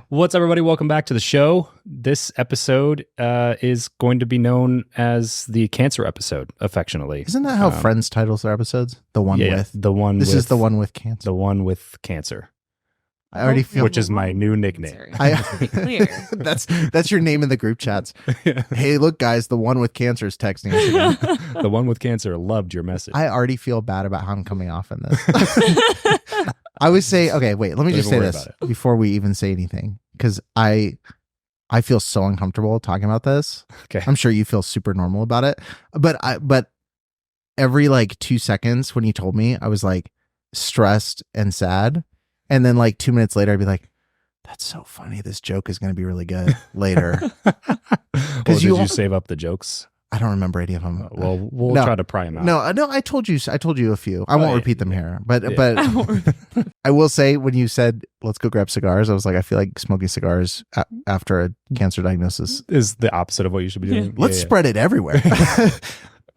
What's up, everybody? Welcome back to the show. This episode is going to be known as the cancer episode, affectionately. Isn't that how Friends titles their episodes? The one with the one. This is the one with cancer. The one with cancer. I already feel, which is my new nickname. To be clear. That's your name in the group chats. Hey, look, guys, the one with cancer is texting us again. The one with cancer loved your message. I already feel bad about how I'm coming off in this. I would say, okay, wait, let me just say this before we even say anything, because I feel so uncomfortable talking about this. Okay. I'm sure you feel super normal about it, but every like 2 seconds when you told me, I was like stressed and sad, and then like 2 minutes later, I'd be like, "That's so funny. This joke is going to be really good later." Did you save up the jokes? I don't remember any of them. Well, we'll try to pry them out. No, I told you a few. I won't repeat them here, but I will say, when you said let's go grab cigars, I was like, I feel like smoking cigars after a cancer diagnosis is the opposite of what you should be doing. Let's spread it everywhere.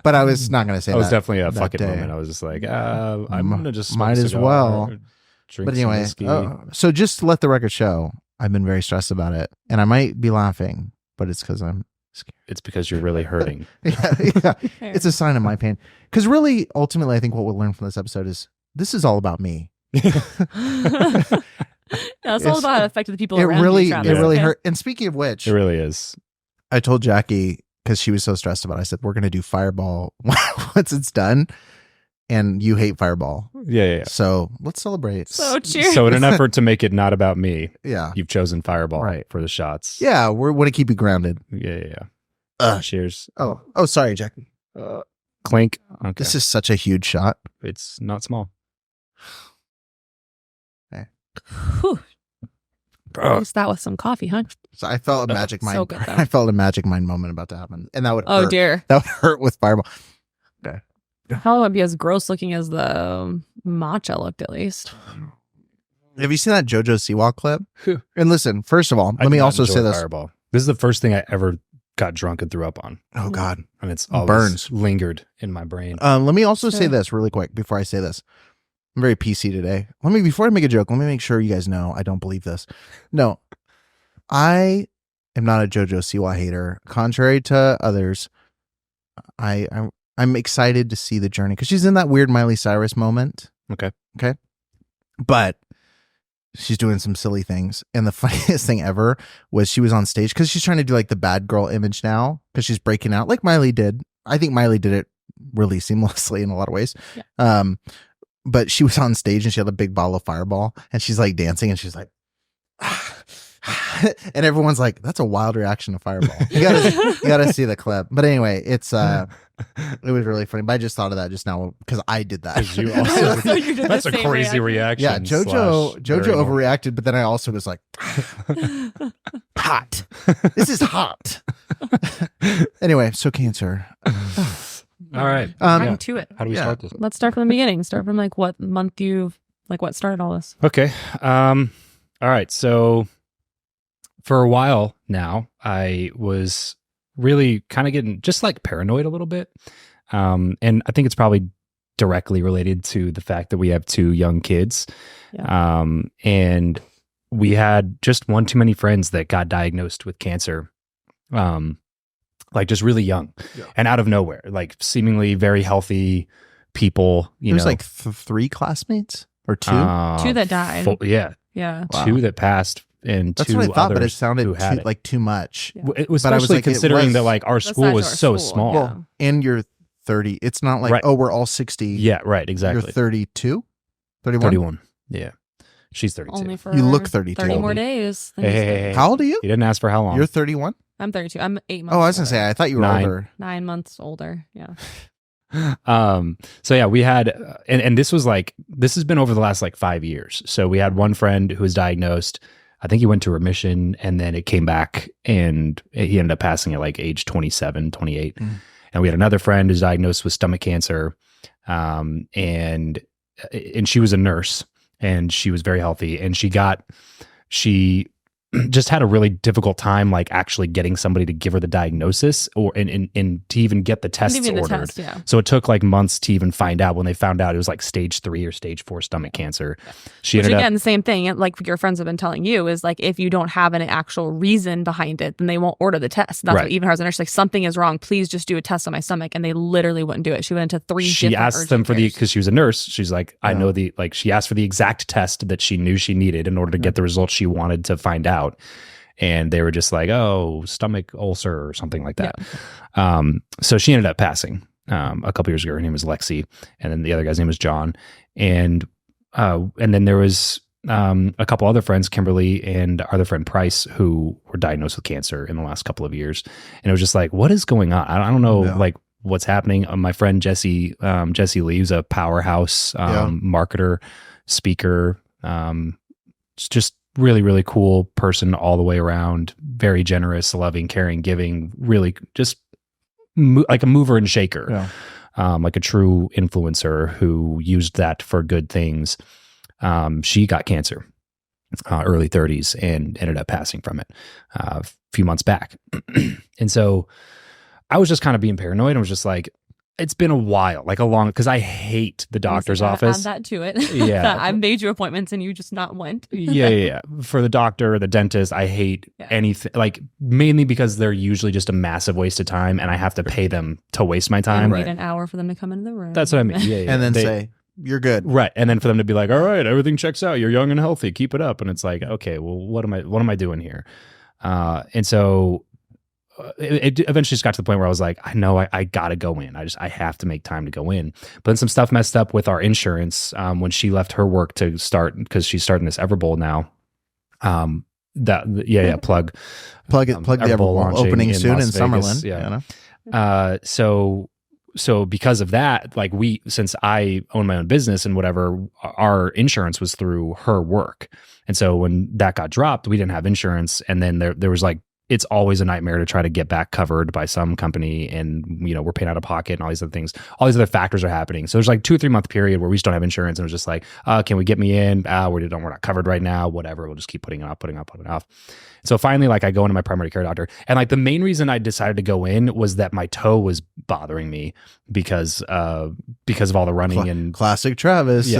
But I was not going to say that. It was definitely a fuck it moment. I was just like, I'm going to just smoke might a as cigar, well. Drink But anyway, so just to let the record show, I've been very stressed about it, and I might be laughing, but it's because I'm scared. It's because you're really hurting. yeah. It's a sign of my pain. Because really, ultimately, I think what we'll learn from this episode is this is all about me. It's all about how it affected the people around you, It really hurt. And speaking of which, it really is. I told Jackie, because she was so stressed about it, I said, we're going to do Fireball once it's done. And you hate Fireball. Yeah. So let's celebrate. So cheers. So in an effort to make it not about me, yeah, you've chosen Fireball for the shots. Yeah, we want to keep you grounded. Yeah. Cheers. Oh, sorry, Jackie. Clink. Okay. This is such a huge shot. It's not small. Okay. Just that with some coffee, huh? So I felt a magic mind. So good, I felt a magic mind moment about to happen, and that would. Oh hurt. dear. That would hurt with Fireball. Okay. Probably wouldn't be as gross looking as the matcha looked, at least. Have you seen that JoJo Siwa clip? And listen, first of all, let me also say this. Fireball. This is the first thing I ever got drunk and threw up on. Oh God. And it's always burns lingered in my brain. Let me also say this really quick before I say this. I'm very PC today. Before I make a joke, let me make sure you guys know I don't believe this. No, I am not a JoJo Siwa hater. Contrary to others, I'm excited to see the journey because she's in that weird Miley Cyrus moment. Okay. But she's doing some silly things. And the funniest thing ever was she was on stage because she's trying to do like the bad girl image now because she's breaking out like Miley did. I think Miley did it really seamlessly in a lot of ways. Yeah. But she was on stage and she had a big bottle of Fireball and she's like dancing and she's like, and everyone's like, that's a wild reaction to Fireball. You gotta see the clip. But anyway, it was really funny. But I just thought of that just now because I did that. You also that's a crazy reaction. Yeah, JoJo overreacted, but then I also was like, hot. This is hot. Anyway, so cancer. All right. I'm to it. How do we start this? Let's start from the beginning. Start from like what month what started all this. Okay. All right. So for a while now, I was really kind of getting just like paranoid a little bit. And I think it's probably directly related to the fact that we have 2 young kids. Yeah. And we had just one too many friends that got diagnosed with cancer. Like just really young and out of nowhere, like seemingly very healthy people. There's like 3 classmates or 2? 2 that died. Yeah. Wow. 2 that passed and that's 2 what I thought, but it others sounded like too much. Yeah. It was especially considering that like our school was so small. Well, and you're 30. It's not like, oh, we're all 60. Yeah, right. Exactly. You're 32? 31? 31. Yeah. She's 32. Only for you look 32. 30 more days. Hey. How old are you? You didn't ask for how long. You're 31? I'm 32. I'm 8 months. Oh, I was going to say, I thought you were 9. older. 9 months older. Yeah. So yeah, we had, and this has been over the last like 5 years. So we had one friend who was diagnosed. I think he went to remission and then it came back and he ended up passing at like age 27, 28. And we had another friend who's diagnosed with stomach cancer. And she was a nurse and she was very healthy and she just had a really difficult time like actually getting somebody to give her the diagnosis or and to even get the tests Maybe the ordered. test, yeah. So it took like months to even find out. When they found out, it was like stage 3 or stage 4 stomach cancer. She Which ended again, up the same thing, like your friends have been telling you, is like if you don't have an actual reason behind it, then they won't order the test. That's Right. what even her as a nurse, like something is wrong. Please just do a test on my stomach, and they literally wouldn't do it. She went into 3 she different asked them urgent for cares. because she was a nurse. She's like, I Yeah. know she asked for the exact test that she knew she needed in order to get the results she wanted to find out. And they were just like, oh, stomach ulcer or something like that. So she ended up passing a couple years ago. Her name was Lexi. And then the other guy's name was John. And then there was a couple other friends, Kimberly and our other friend Price, who were diagnosed with cancer in the last couple of years. And it was just like, what is going on? I don't know, Yeah. like what's happening. My friend Jesse Leaves, a powerhouse marketer, speaker, just really, really cool person all the way around. Very generous, loving, caring, giving, really just like a mover and shaker. Yeah. Like a true influencer who used that for good things. She got cancer, early 30s, and ended up passing from it a few months back. And so I was just kind of being paranoid. I was just like, it's been a while, like because I hate the doctor's office. Add that to it. Yeah. I made you appointments and you just not went. Yeah. For the doctor, the dentist, I hate anything, like mainly because they're usually just a massive waste of time and I have to pay them to waste my time. Wait an hour for them to come into the room. That's what I mean. Yeah. And then say, you're good. Right. And then for them to be like, all right, everything checks out. You're young and healthy. Keep it up. And it's like, okay, well, what am I doing here? And so it eventually just got to the point where I was like, I know I got to go in. I have to make time to go in. But then some stuff messed up with our insurance when she left her work to start, because she's starting this Everbowl now. Plug Plug the Everbowl launching opening in soon Las in Vegas. Summerlin. Yeah. You know? So because of that, like since I own my own business and whatever, our insurance was through her work. And so when that got dropped, we didn't have insurance. And then there was like, it's always a nightmare to try to get back covered by some company. And, we're paying out of pocket and all these other things. All these other factors are happening. So there's like 2 or 3 month period where we just don't have insurance. And it was just like, can we get me in? We're not covered right now. Whatever. We'll just keep putting it off. So finally, like I go into my primary care doctor, and like the main reason I decided to go in was that my toe was bothering me because of all the running and classic Travis.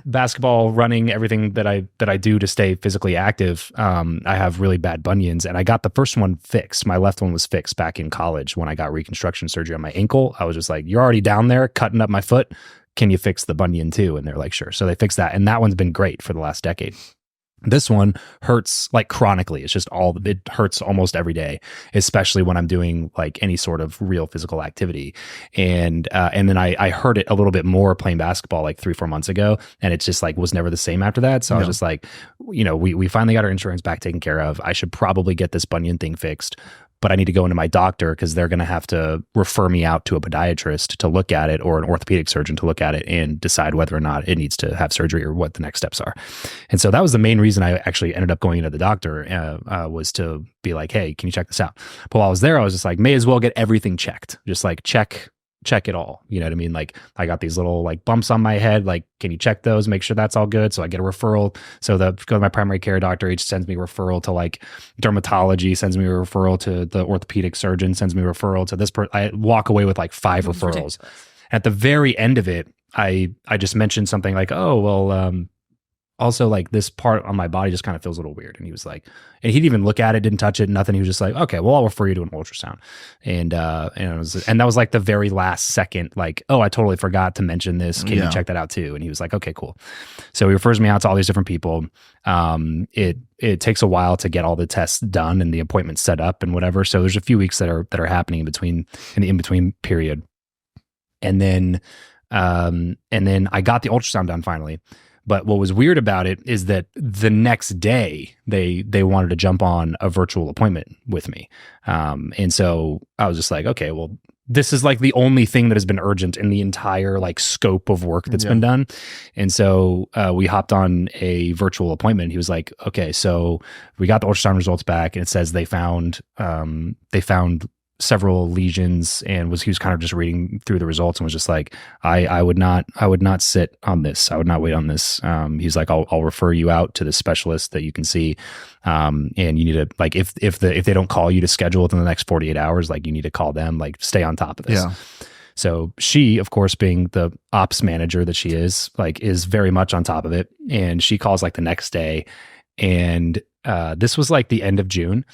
basketball, running, everything that I do to stay physically active. I have really bad bunions, and I got the first one fixed. My left one was fixed back in college when I got reconstruction surgery on my ankle. I was just like, you're already down there cutting up my foot. Can you fix the bunion too? And they're like, sure. So they fixed that, and that one's been great for the last decade. This one hurts like chronically. It hurts almost every day, especially when I'm doing like any sort of real physical activity. And then I heard it a little bit more playing basketball like 3-4 months ago. And it's just like was never the same after that. So I was just like, we finally got our insurance back taken care of. I should probably get this bunion thing fixed. But I need to go into my doctor because they're going to have to refer me out to a podiatrist to look at it, or an orthopedic surgeon to look at it and decide whether or not it needs to have surgery or what the next steps are. And so that was the main reason I actually ended up going into the doctor, was to be like, hey, can you check this out? But while I was there, I was just like, may as well get everything checked. Just like check it all. You know what I mean? Like I got these little like bumps on my head. Like, can you check those? Make sure that's all good. So I get a referral. So go to my primary care doctor. He sends me a referral to like dermatology, sends me a referral to the orthopedic surgeon, sends me a referral to this person. I walk away with like 5 referrals. At the very end of it, I just mentioned something like, oh, well, also like this part on my body just kind of feels a little weird. And he was like, and he didn't even look at it, didn't touch it, nothing. He was just like, okay, well, I'll refer you to an ultrasound. And that was like the very last second, like, oh, I totally forgot to mention this. Can you check that out too? And he was like, okay, cool. So he refers me out to all these different people. It takes a while to get all the tests done and the appointments set up and whatever. So there's a few weeks that are happening in the in-between period. And then I got the ultrasound done finally. But what was weird about it is that the next day they wanted to jump on a virtual appointment with me. And so I was just like, okay, well, this is like the only thing that has been urgent in the entire like scope of work that's been done. And so we hopped on a virtual appointment. He was like, okay, so we got the ultrasound results back, and it says they found several lesions and he was kind of just reading through the results and was just like, I would not sit on this. I would not wait on this. He's like, I'll refer you out to the specialist that you can see. And you need to, like, if they don't call you to schedule within the next 48 hours, like, you need to call them, like, stay on top of this. Yeah. So she, of course, being the ops manager that she is, like, is very much on top of it. And she calls like the next day, and this was like the end of June.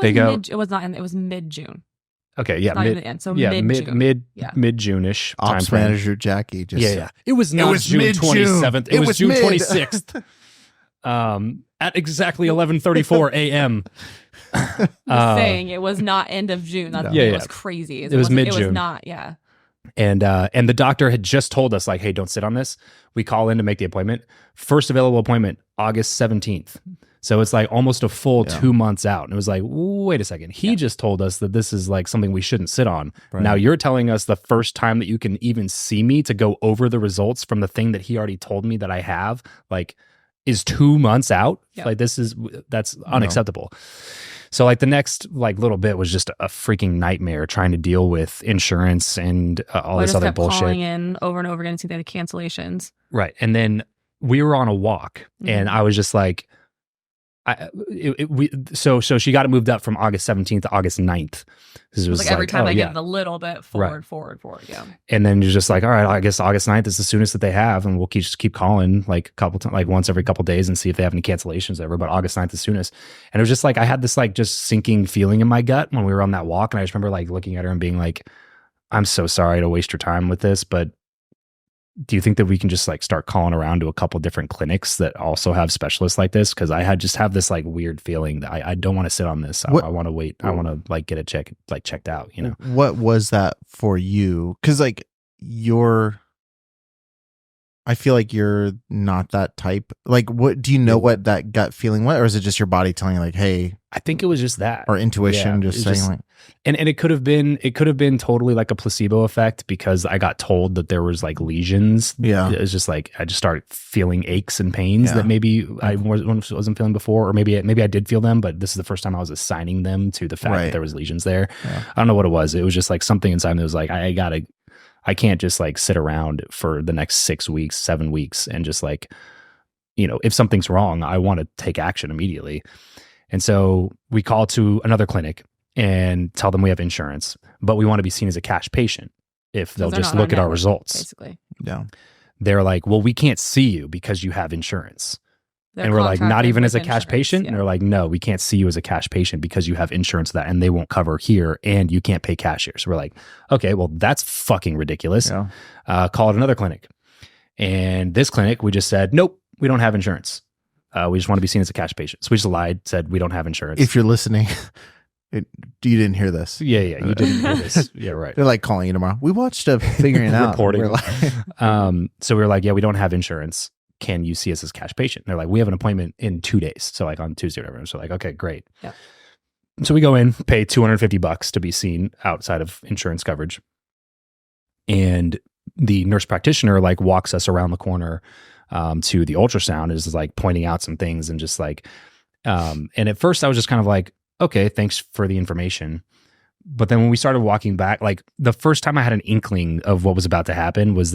They go, it was mid-June. okay, yeah, Not even the end, so mid-June. mid-June-ish time Ops frame. manager Jackie just Yeah. It was not June mid-June. 27th. It was June mid. 26th. At exactly 11:34 a.m. Saying it was not end of June. That's Yeah, it yeah. was crazy. It was mid-June. It was not, yeah. And the doctor had just told us, like, hey, don't sit on this. We call in to make the appointment. First available appointment, August 17th. So it's like almost a full 2 months out. And it was like, wait a second. He just told us that this is like something we shouldn't sit on. Right. Now you're telling us the first time that you can even see me to go over the results from the thing that he already told me that I have, like, is 2 months out. Yeah. Like, that's unacceptable. So like the next like little bit was just a freaking nightmare trying to deal with insurance and all I this just other kept bullshit. calling in over and over again to see the cancellations. Right. And then we were on a walk and I was just like, so she got it moved up from August 17th to August 9th. It was Like every time I yeah. get it a little bit forward. Yeah. And then you're just like, all right, I guess August 9th is the soonest that they have. And we'll just keep calling like a couple times, like once every couple days and see if they have any cancellations ever. But August 9th is soonest. And it was just like, I had this like just sinking feeling in my gut when we were on that walk. And I just remember like looking at her and being like, I'm so sorry to waste your time with this, but do you think that we can just like start calling around to a couple different clinics that also have specialists like this? Because I have this like weird feeling that I don't want to sit on this. I want to wait. I want to like get it checked out. You know, what was that for you? Because like I feel like you're not that type. Like, what do you know? What that gut feeling was, or is it just your body telling you like, hey? I think it was just that, or intuition, just saying like. And it could have been totally like a placebo effect because I got told that there was like lesions. Yeah, it was just like I just started feeling aches and pains that maybe I wasn't feeling before, or maybe I did feel them, but this is the first time I was assigning them to the fact that there was lesions there. Yeah. I don't know what it was. It was just like something inside me that was like I can't just like sit around for the next 6 weeks, 7 weeks, and just like, you know, if something's wrong, I want to take action immediately. And so we call to another clinic and tell them we have insurance, but we want to be seen as a cash patient if they'll just look at our results. Basically. Yeah. They're like, well, we can't see you because you have insurance. And we're like, not even as a cash patient? Yeah. And they're like, no, we can't see you as a cash patient because you have insurance that, and they won't cover here, and you can't pay cash here. So we're like, okay, well, that's fucking ridiculous. Yeah. Call it another clinic. And this clinic, we just said, nope, we don't have insurance. We just want to be seen as a cash patient. So we just lied, said we don't have insurance. If you're listening, you didn't hear this. Yeah, you didn't hear this. Yeah, right. They're like calling you tomorrow. We watched a Figuring It Out. Reporting. We're like, so we were like, yeah, we don't have insurance. Can you see us as cash patient? And they're like, we have an appointment in 2 days. So like on Tuesday or whatever. So like, okay, great. Yeah. So we go in, pay $250 to be seen outside of insurance coverage. And the nurse practitioner like walks us around the corner to the ultrasound, is like pointing out some things and just like, and at first I was just kind of like, okay, thanks for the information. But then when we started walking back, like the first time I had an inkling of what was about to happen was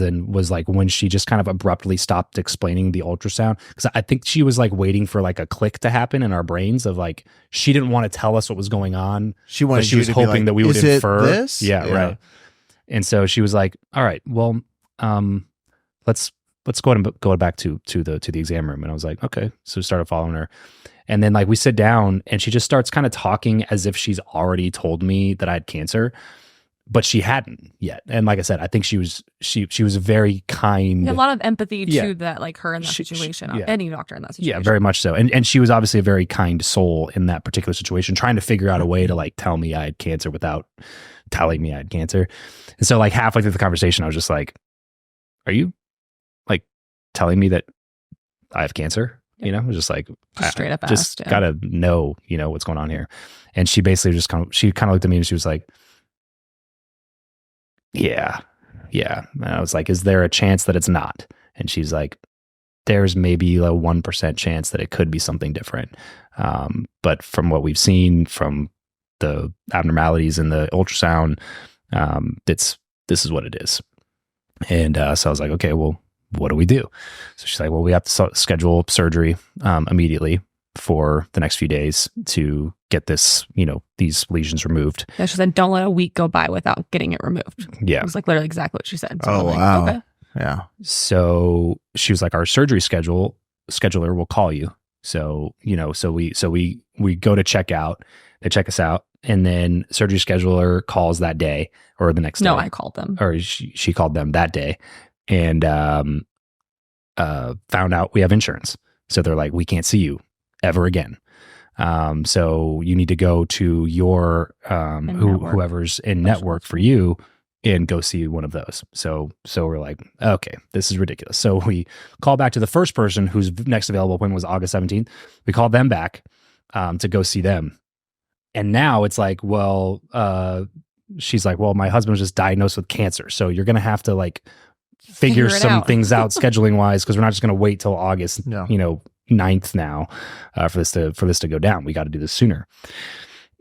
like when she just kind of abruptly stopped explaining the ultrasound. Cause I think she was like waiting for like a click to happen in our brains of like, she didn't want to tell us what was going on. She was hoping like, that we would infer this. Yeah, right. And so she was like, all right, well, let's go back to the exam room. And I was like, okay. So we started following her. And then like we sit down and she just starts kind of talking as if she's already told me that I had cancer, but she hadn't yet. And like I said, I think she was very kind. A lot of empathy to that, like her in that situation, any doctor in that situation. Yeah, very much so. And she was obviously a very kind soul in that particular situation, trying to figure out a way to like tell me I had cancer without telling me I had cancer. And so like halfway through the conversation, I was just like, are you like telling me that I have cancer? You know, just like straight up just asked, gotta know, you know, what's going on here. And she basically just kind of looked at me and she was like, yeah. And I was like, is there a chance that it's not? And she's like, there's maybe a 1% chance that it could be something different. But from what we've seen from abnormalities in the ultrasound. This is what it is. And so I was like, okay, well, what do we do? So she's like, well, we have to schedule surgery immediately for the next few days to get this, these lesions removed. Yeah, she said, don't let a week go by without getting it removed. Yeah. It was like literally exactly what she said. So Oh, I'm like, wow. okay. Yeah. So she was like, our surgery scheduler will call you. So, so we go to check out, they check us out, and then surgery scheduler calls that day or the next day. No, I called them. Or she called them that day and found out we have insurance. So they're like, we can't see you ever again. So you need to go to your whoever's in network for you and go see one of those. So we're like, okay, this is ridiculous. So we call back to the first person whose next available appointment was August 17th. We called them back to go see them. And now it's like, well, she's like, well, my husband was just diagnosed with cancer. So you're going to have to like figure some out. things out scheduling wise, because we're not just going to wait till August, 9th now for this to go down. We got to do this sooner.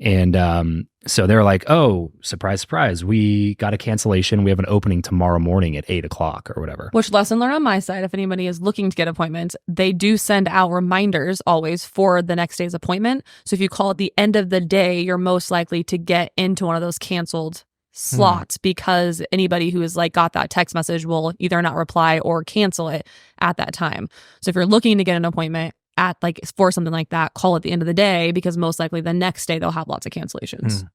And so they're like, oh, surprise, surprise. We got a cancellation. We have an opening tomorrow morning at 8:00 or whatever. Which, lesson learned on my side, if anybody is looking to get appointments, they do send out reminders always for the next day's appointment. So if you call at the end of the day, you're most likely to get into one of those canceled slots because anybody who is like got that text message will either not reply or cancel it at that time. So if you're looking to get an appointment at like for something like that, call at the end of the day because most likely the next day they'll have lots of cancellations.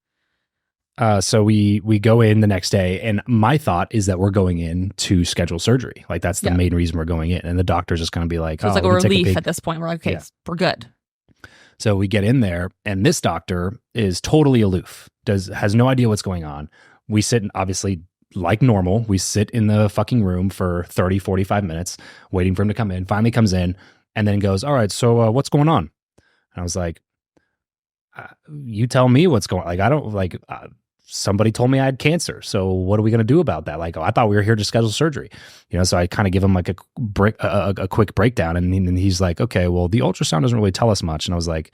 So we go in the next day, and my thought is that we're going in to schedule surgery. Like that's the main reason we're going in, and the doctor's just going to be like, so it's like a relief at this point. We're like, okay, we're good. So we get in there, and this doctor is totally aloof. Has no idea what's going on. We sit, obviously, like normal. We sit in the fucking room for 30, 45 minutes, waiting for him to come in. Finally comes in, and then goes, all right, so what's going on? And I was like, you tell me what's going on. Like, I don't, like, somebody told me I had cancer. So what are we going to do about that? Like, I thought we were here to schedule surgery. So I kind of give him like a quick breakdown. And he's like, okay, well, the ultrasound doesn't really tell us much. And I was like,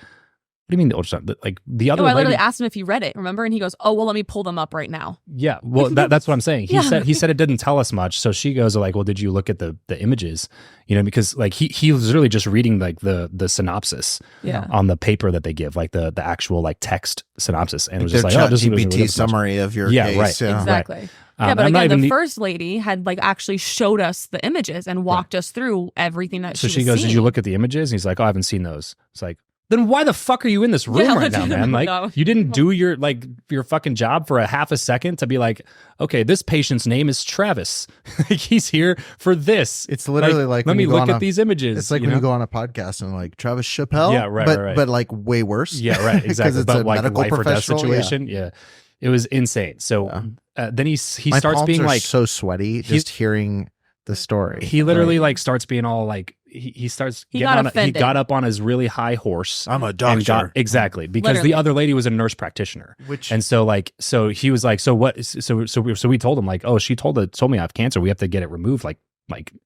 what do you mean the ultrasound? Like the other I literally asked him if he read it, remember? And he goes, oh, well, let me pull them up right now. Yeah. Well, that's what I'm saying. He said it didn't tell us much. So she goes like, well, did you look at the images? Because like he was really just reading like the synopsis on the paper that they give, like the actual like text synopsis. And it was just like, ChatGPT summary of your case. Right. Yeah. Exactly. Right. Yeah, but again, the first lady had like actually showed us the images and walked us through everything that so she goes, seeing. Did you look at the images? And he's like, oh, I haven't seen those. It's like, then why the fuck are you in this room right now, man? Like you didn't do your fucking job for a half a second to be like, okay, this patient's name is Travis. Like he's here for this. It's literally like let me look at these images. It's like when you go on a podcast and like Travis Chappelle. Yeah, right. But like way worse. Yeah, right. Exactly. It's but a like a medical life or death professional. situation. Yeah. It was insane. So then he My starts palms being are like so sweaty just hearing the story. He literally like starts being all like he starts he getting got on he got up on his really high horse. I'm a doctor. Exactly. Because Literally. the other lady was a nurse practitioner. And so he was like, so what so we told him like, oh, she told me I have cancer. We have to get it removed like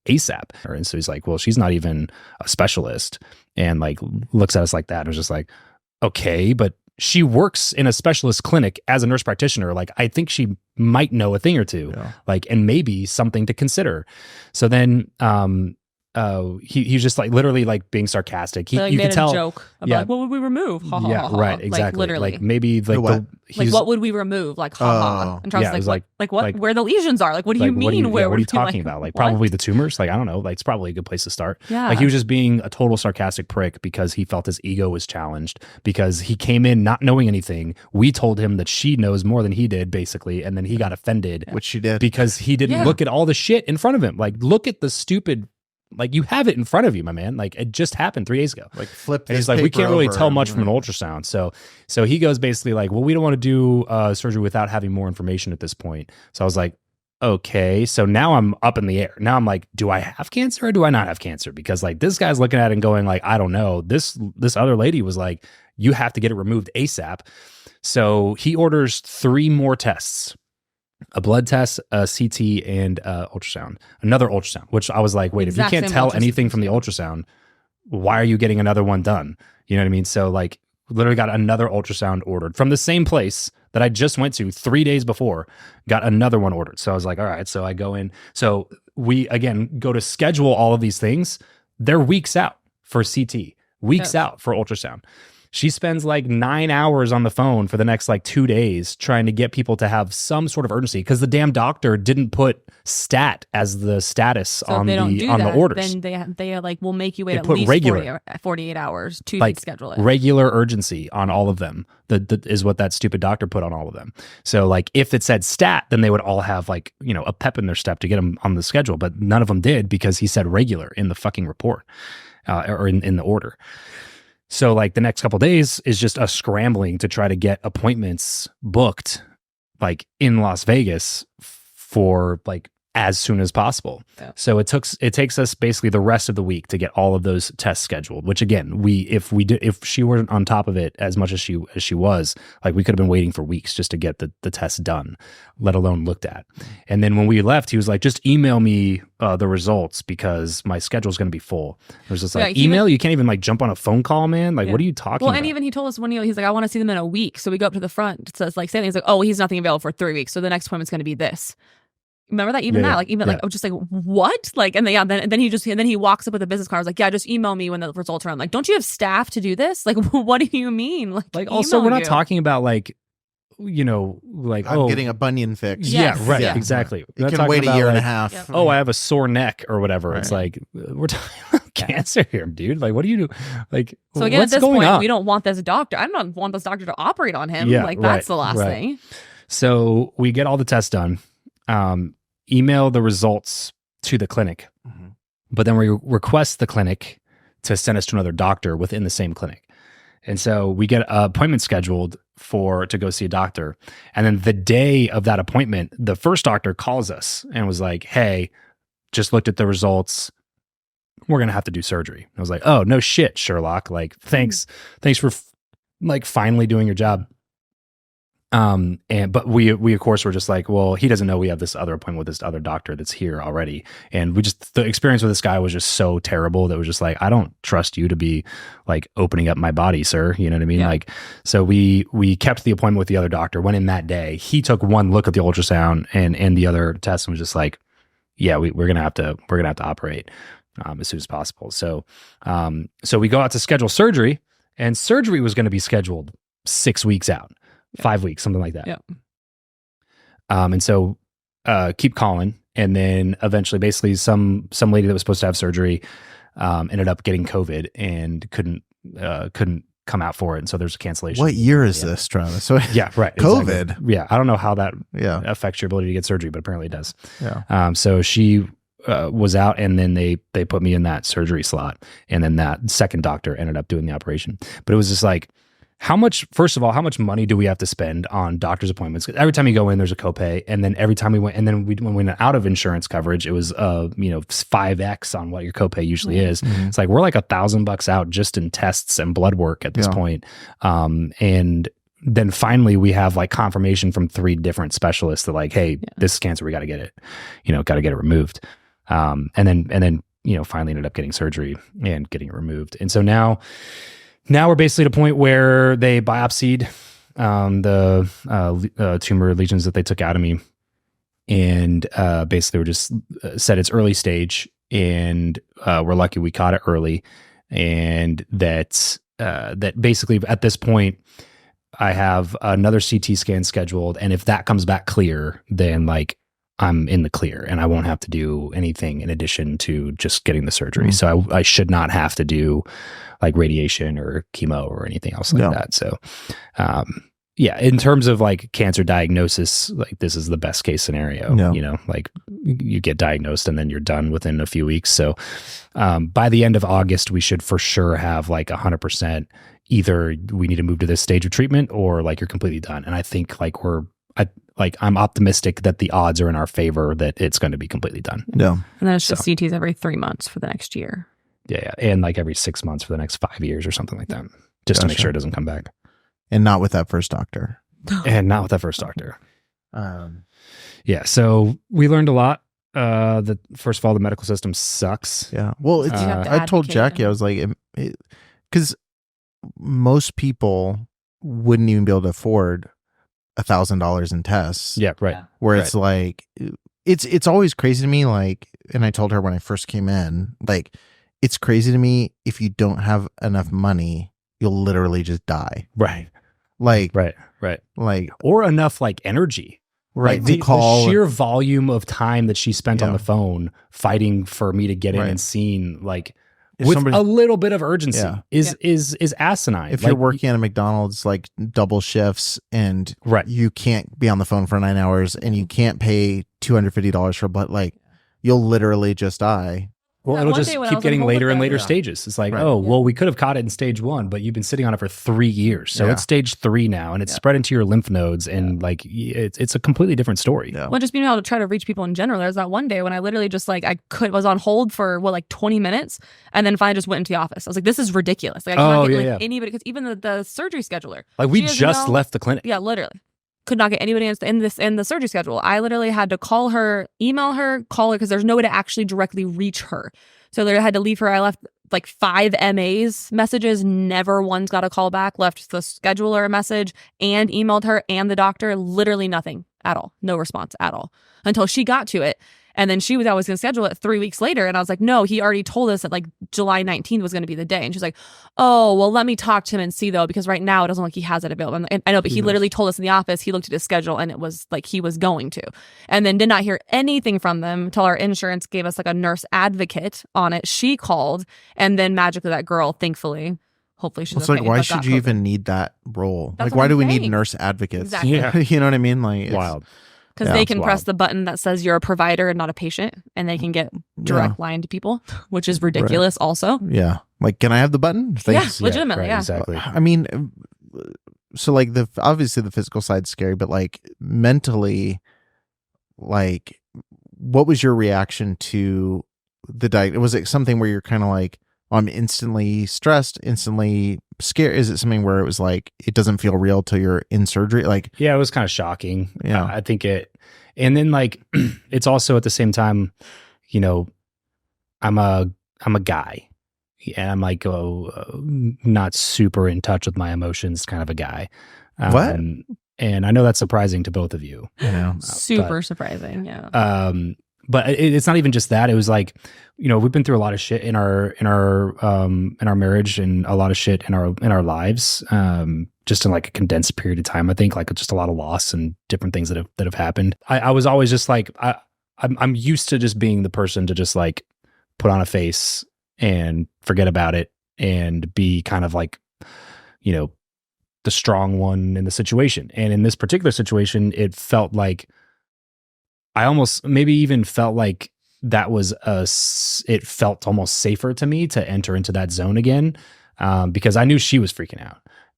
ASAP. And so he's like, well, she's not even a specialist, and like looks at us like that and was just like, okay, but she works in a specialist clinic as a nurse practitioner. Like, I think she might know a thing or two, like, and maybe something to consider. So then, he's just like literally like being sarcastic. Like you made can tell a joke about like, what would we remove? Ha, ha, ha, ha. Right, exactly. Like literally, like maybe like what would we remove? Like ha ha. And Charles was like what? Where the lesions are? Like what do you mean? What are you talking about? Like probably the tumors. Like I don't know. Like it's probably a good place to start. Yeah. Like he was just being a total sarcastic prick because he felt his ego was challenged because he came in not knowing anything. We told him that she knows more than he did, basically, and then he got offended, which she did because he didn't look at all the shit in front of him. Like look at the stupid. Like you have it in front of you, my man. Like it just happened 3 days ago. Like flip. And he's like, we can't really tell much from an ultrasound. So he goes basically like, well, we don't want to do surgery without having more information at this point. So I was like, okay. So now I'm up in the air. Now I'm like, do I have cancer or do I not have cancer? Because like this guy's looking at it and going like, I don't know. This other lady was like, you have to get it removed ASAP. So he orders 3 more tests. A blood test, a CT, and ultrasound. Another ultrasound, which I was like, wait, if you can't tell anything from the ultrasound, why are you getting another one done? You know what I mean? So like Literally got another ultrasound ordered from the same place that I just went to 3 days before, got another one ordered. So I was like, all right. So I go in. So we, again, go to schedule all of these things. They're weeks out for CT, weeks out for ultrasound. She spends like 9 hours on the phone for the next like 2 days trying to get people to have some sort of urgency because the damn doctor didn't put stat as the status on the orders. Then they like will make you wait They at put least regular. 48 hours to Like, schedule it. Regular urgency on all of them. That is what that stupid doctor put on all of them. So like if it said stat, then they would all have like, you know, a pep in their step to get them on the schedule. But none of them did because he said regular in the fucking report or in the order. So like the next couple of days is just us scrambling to try to get appointments booked like in Las Vegas for like as soon as possible. Yeah. So it takes us basically the rest of the week to get all of those tests scheduled, which again, if she weren't on top of it as much as she was, like we could have been waiting for weeks just to get the test done, let alone looked at. And then when we left, he was like, just email me the results because my schedule's going to be full. It was just like, email? You can't even like jump on a phone call, man? Like, what are you talking about? Well, and even he told us he's like, I want to see them in a week. So we go up to the front. So it's like, he's like, oh, he's nothing available for 3 weeks. So the next appointment's going to be this. Remember that? Even that, like, even like, I was just like, what? Like, and then he walks up with a business card. I was like, yeah, just email me when the results are on. Like, don't you have staff to do this? Like, what do you mean? Like also, we're not talking about like, you know, like, I'm getting a bunion fix. Yes. Yeah, right. Yeah. Exactly. You can wait a year and a half. Yep. Oh, I have a sore neck or whatever. Right. It's like, we're talking about cancer here, dude. Like, what do you do? Like, So again, what's at this going point, on? we don't want this doctor. I don't want this doctor to operate on him. Yeah, like, that's right, the last right. thing. So we get all the tests done, email the results to the clinic, but then we request the clinic to send us to another doctor within the same clinic. And so we get an appointment scheduled to go see a doctor. And then the day of that appointment, the first doctor calls us and was like, hey, just looked at the results. We're going to have to do surgery. I was like, oh, no shit, Sherlock. Like, thanks for like finally doing your job. But we of course were just like, well, he doesn't know we have this other appointment with this other doctor that's here already. And the experience with this guy was just so terrible that was just like, I don't trust you to be like opening up my body, sir. You know what I mean? Yeah. Like, so we kept the appointment with the other doctor, went in that day. He took one look at the ultrasound and the other test and was just like, yeah, we're going to have to operate, as soon as possible. So we go out to schedule surgery, and surgery was going to be scheduled 6 weeks out. 5 weeks, something like that. Yeah. And so keep calling. And then eventually basically some lady that was supposed to have surgery ended up getting COVID and couldn't come out for it. And so there's a cancellation. What year is this, Travis? So Yeah, right. COVID. Exactly. Yeah. I don't know how that Yeah. affects your ability to get surgery, but apparently it does. Yeah. So she was out, and then they put me in that surgery slot. And then that second doctor ended up doing the operation. But it was just like, first of all, how much money do we have to spend on doctor's appointments? 'Cause every time you go in, there's a copay. And then every time when we went out of insurance coverage, it was, 5X on what your copay usually is. Mhm. It's like, we're like $1,000 out just in tests and blood work at this point. And then finally we have like confirmation from 3 different specialists that like, hey, this is cancer. We got to get it, got to get it removed. And then, finally ended up getting surgery and getting it removed. And so now we're basically at a point where they biopsied the tumor lesions that they took out of me, and basically were just said it's early stage, and we're lucky we caught it early, and that basically at this point I have another CT scan scheduled, and if that comes back clear, then like I'm in the clear and I won't have to do anything in addition to just getting the surgery. So I should not have to do like radiation or chemo or anything else like that. So, in terms of like cancer diagnosis, like this is the best case scenario, like you get diagnosed and then you're done within a few weeks. So, by the end of August, we should for sure have like 100%, either we need to move to this stage of treatment or like you're completely done. And I think like I'm optimistic that the odds are in our favor that it's going to be completely done. Yeah. And then it's just CTs every 3 months for the next year. Yeah. And like every 6 months for the next 5 years or something like that, just to make sure it doesn't come back. And not with that first doctor. And not with that first doctor. So we learned a lot. That first of all, the medical system sucks. Yeah. Well, I told Jackie, I was like, because most people wouldn't even be able to afford $1,000 in tests. Yeah, right. Yeah. Where it's like, it's always crazy to me. Like, and I told her when I first came in, like, it's crazy to me if you don't have enough money, you'll literally just die. Right. Like, Right. like, Or enough like energy. right. Like, to the call. sheer volume of time that she spent on Yeah. the phone fighting for me to get in Right. and seen, like, If with somebody- a little bit of urgency, Yeah. is asinine. if Like, you're working at a McDonald's, like double shifts, and right. you can't be on the phone for 9 hours, and you can't pay $250 for blood, like, you'll literally just die. Well, Yeah, it'll one just day when I keep was on getting hold with later and them- later Yeah. stages. It's like, Right. oh, Yeah. well, we could have caught it in stage 1, but you've been sitting on it for 3 years. So Yeah. it's stage 3 now, and it's spread into your lymph nodes, and like it's a completely different story. Yeah. Well, just being able to try to reach people in general. There's that one day when I literally just like was on hold for 20 minutes, and then finally just went into the office. I was like, this is ridiculous. Like I cannot Oh, get yeah. anybody, because even the surgery scheduler. Like we She doesn't just know- left the clinic. Yeah, literally. Could not get anybody in the surgery schedule. I literally had to call her, email her, call her, because there's no way to actually directly reach her. So I literally had to leave her. I left like 5 MAs messages, never once got a call back, left the scheduler a message and emailed her and the doctor, literally nothing at all. No response at all until she got to it. And then she was always going to schedule it 3 weeks later. And I was like, no, he already told us that like July 19th was going to be the day. And she's like, oh, well, let me talk to him and see though, because right now it doesn't look like he has it available. And I know, but he literally told us in the office, he looked at his schedule and it was like he was going to. And then did not hear anything from them until our insurance gave us like a nurse advocate on it. She called, and then magically that girl, thankfully, hopefully she's It's okay, like, why but should got you COVID. even need that role? That's Like, what why I'm do we need saying. nurse advocates? Exactly. Yeah. You know what I mean? Like, it's Wild. Because Yeah, they it's can press wild. the button that says you're a provider and not a patient, and they can get direct line to people, which is ridiculous also. Yeah. Like, can I have the button? Thanks. Yeah, legitimately, right, yeah. exactly. I mean, so like obviously the physical side's scary, but like mentally, like, what was your reaction to the diet? Was it something where you're kind of like, oh, I'm instantly stressed, instantly scared? Is it something where it was like, it doesn't feel real till you're in surgery? Like, Yeah, it was kind of shocking. Yeah. I think it, and then like, it's also at the same time, you know, I'm a guy, and I'm like, not super in touch with my emotions, kind of a guy. What? And I know that's surprising to both of you. you know, Super surprising. Yeah. But it's not even just that. It was like, you know, we've been through a lot of shit in our marriage, and a lot of shit in our lives, just in like a condensed period of time. I think like just a lot of loss and different things that have happened. I was always just like, I'm used to just being the person to just like put on a face and forget about it and be kind of like, you know, the strong one in the situation. And in this particular situation, it felt like, I almost maybe even felt like that was it felt almost safer to me to enter into that zone again, because I knew she was freaking out.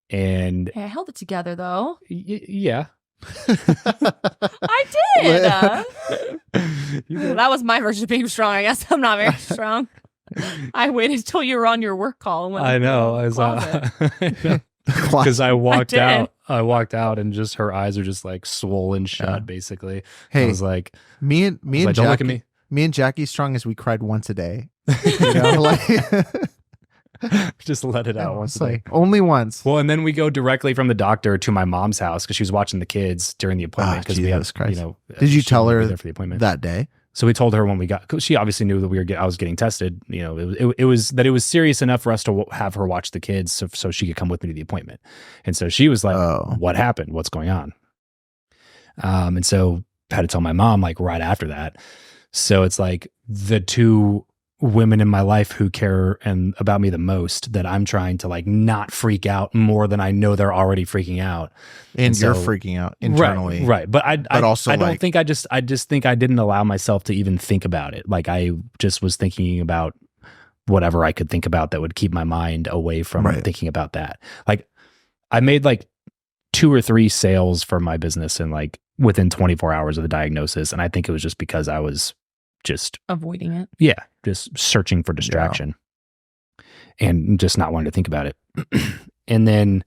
And Hey, I held it together though. yeah. I did. Well, that was my version of being strong. I guess I'm not very strong. I waited till you were on your work call. And went I into know. the I was closet. because I walked did. out. I walked out, and just her eyes are just like swollen shut, Yeah. basically. I hey, was like, me and don't look at me. me and Jackie Strong, as we cried once a day. You know, like, Just let it out once it's a day. like, only once. Well, and then we go directly from the doctor to my mom's house because she was watching the kids during the appointment. Because we Jesus have, Christ. you know, Did you she tell wanted to be her there for the appointment? that day? So we told her when we got. 'Cause she obviously knew that I was getting tested. You know, it was serious enough for us to have her watch the kids, so she could come with me to the appointment. And so she was like, Oh. "What happened? What's going on?" And so I had to tell my mom like right after that. So it's like the two women in my life who care about me the most, that I'm trying to like not freak out more than I know they're already freaking out. And you're so- freaking out internally. Right. But I also, I don't like- think I just think I didn't allow myself to even think about it. Like I just was thinking about whatever I could think about that would keep my mind away from Right. thinking about that. Like I made like 2 or 3 sales for my business and like within 24 hours of the diagnosis. And I think it was just because I was just, Avoiding it. just searching for distraction and just not wanting to think about it. And then,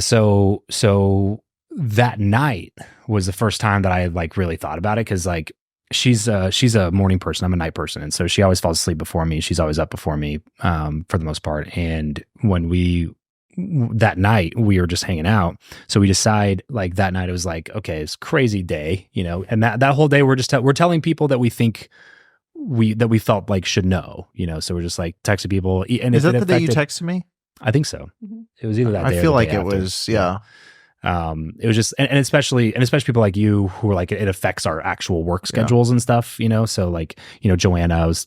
so that night was the first time that I like really thought about it. 'Cause like she's a morning person. I'm a night person, and so she always falls asleep before me. She's always up before me, for the most part. And when that night we were just hanging out, so we decide like that night it was like, okay, it's a crazy day, and that whole day we're telling people that we think we felt like should know, so we're just like texting people. And is that the day you texted me? I think so. Mhm. It was either that day. I or feel the like day it after. was, yeah. It was just, and especially people like you who are like, it affects our actual work schedules and stuff, so like, Joanna was,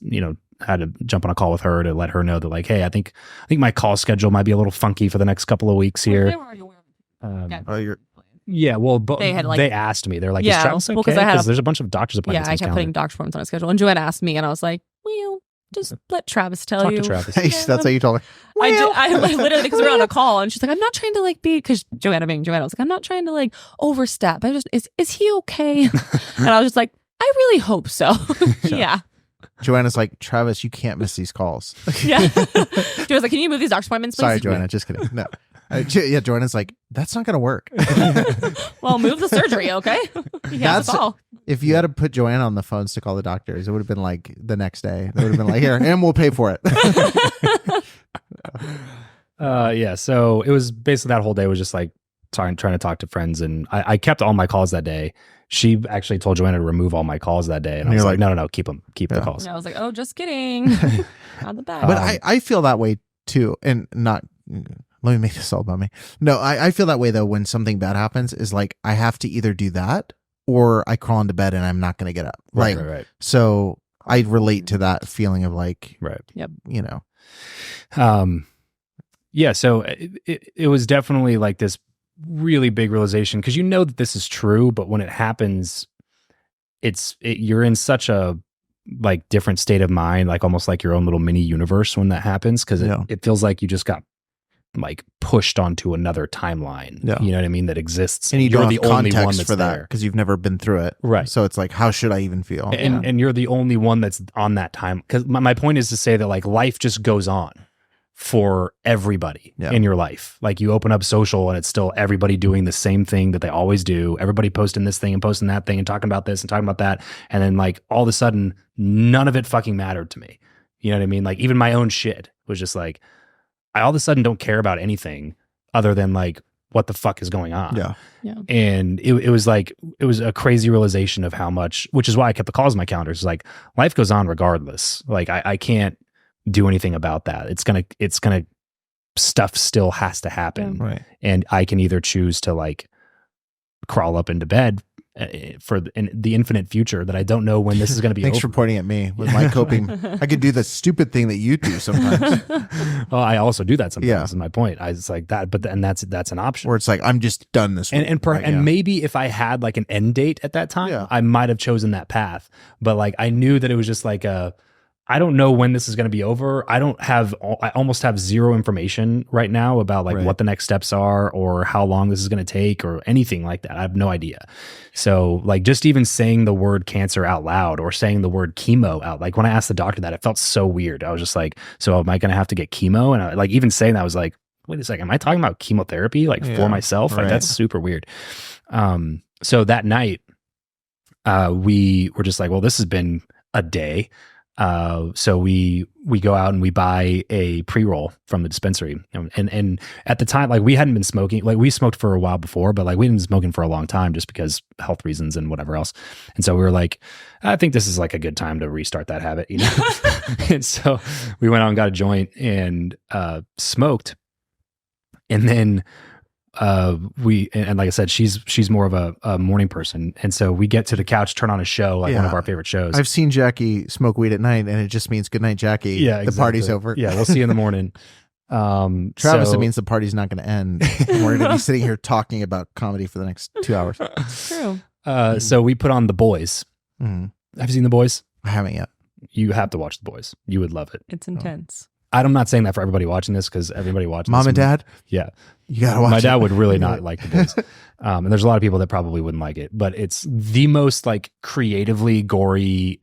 had to jump on a call with her to let her know that like, hey, I think my call schedule might be a little funky for the next couple of weeks They here. were already aware Um, of it. Oh, you're yeah, well, They had, like- they asked me, they're like, Yeah, is Travis okay? well, 'cause I had a- there's a bunch of doctor's Yeah, appointments. I kept putting doctor appointments on a schedule. And Joanna asked me, and I was like, well, just let Travis tell Talk you. to Travis. that's how you told her. I did. I literally, because we were on a call, and she's like, I'm not trying to like be, because Joanna being Joanna, I was like, I'm not trying to like overstep. I just, is he okay? And I was just like, I really hope so. Yeah. Joanna's like, Travis, you can't miss these calls. Yeah. She was like, can you move these doctor appointments, please? Sorry, Joanna. Just kidding. No. Yeah, Joanna's like, that's not going to work. Well, move the surgery, okay? He has us all. If you had to put Joanna on the phones to call the doctors, it would have been like the next day. They would have been like, here, and we'll pay for it. Yeah, so it was basically that whole day was just like trying to talk to friends, and I kept all my calls that day. She actually told Joanna to remove all my calls that day, and I was you're like, no, keep the Yeah. calls. And I was like, oh, just kidding. Not the bad. But Um, I feel that way too. And not, let me make this all about me. No, I feel that way though when something bad happens is like, I have to either do that or I crawl into bed and I'm not going to get up. Right, Like, right, so I relate to that feeling of like, right. you know, Yeah, so it was definitely like this really big realization, because that this is true, but when it happens, you're in such a like different state of mind, like almost like your own little mini universe when that happens, because Yeah. it feels like you just got like pushed onto another timeline. Yeah. You know what I mean? That exists, and you you're don't the have only one context that's for that there. because you've never been through it. Right. So it's like, how should I even feel? And you're the only one that's on that time. Because my point is to say that like life just goes on for everybody Yeah. in your life. Like you open up social and it's still everybody doing the same thing that they always do. Everybody posting this thing and posting that thing and talking about this and talking about that. And then like all of a sudden, none of it fucking mattered to me. You know what I mean? Like even my own shit was just like, I all of a sudden don't care about anything other than like what the fuck is going on. Yeah. And it was like, it was a crazy realization of how much, which is why I kept the calls in my calendar. It's like life goes on regardless. Like I can't do anything about that. It's gonna stuff still has to happen. Right. And I can either choose to like crawl up into bed for the infinite future that I don't know when this is going to be Thanks over. for pointing at me with my coping. I could do the stupid thing that you do sometimes Well, I also do that sometimes. Yeah. Is my point. It's like that, but then that's an option. where it's like, I'm just done this week. And maybe if I had like an end date at that time, Yeah. I might have chosen that path. But like I knew that it was just like I don't know when this is going to be over. I almost have zero information right now about like Right. what the next steps are or how long this is going to take or anything like that. I have no idea. So like just even saying the word cancer out loud or saying the word chemo out, like when I asked the doctor that, it felt so weird. I was just like, so am I going to have to get chemo? And like even saying that, I was like, wait a second, am I talking about chemotherapy like Yeah, for myself? Like right. that's super weird. So that night, we were just like, well, this has been a day. So we go out and we buy a pre-roll from the dispensary. And at the time, like we hadn't been smoking, like we smoked for a while before, but like we hadn't been smoking for a long time just because health reasons and whatever else. And so we were like, I think this is like a good time to restart that habit, you know? And so we went out and got a joint and smoked. And then and like I said, she's more of a morning person, and so we get to the couch, turn on a show, like one of Yeah. our favorite shows. I've seen Jackie smoke weed at night, and it just means good night, Jackie. Yeah, the party's exactly. over. Yeah, we'll see you in the morning. Travis, so- it means the party's not going to end. And we're going to be sitting here talking about comedy for the next 2 hours. True. So we put on The Boys. Mhm. Have you seen The Boys? I haven't yet. You have to watch The Boys. You would love it. It's intense. I'm not saying that for everybody watching this because everybody watching Mom this, and Dad, yeah, you got to watch my it. dad would really not like The Boys. And there's a lot of people that probably wouldn't like it, but it's the most like creatively gory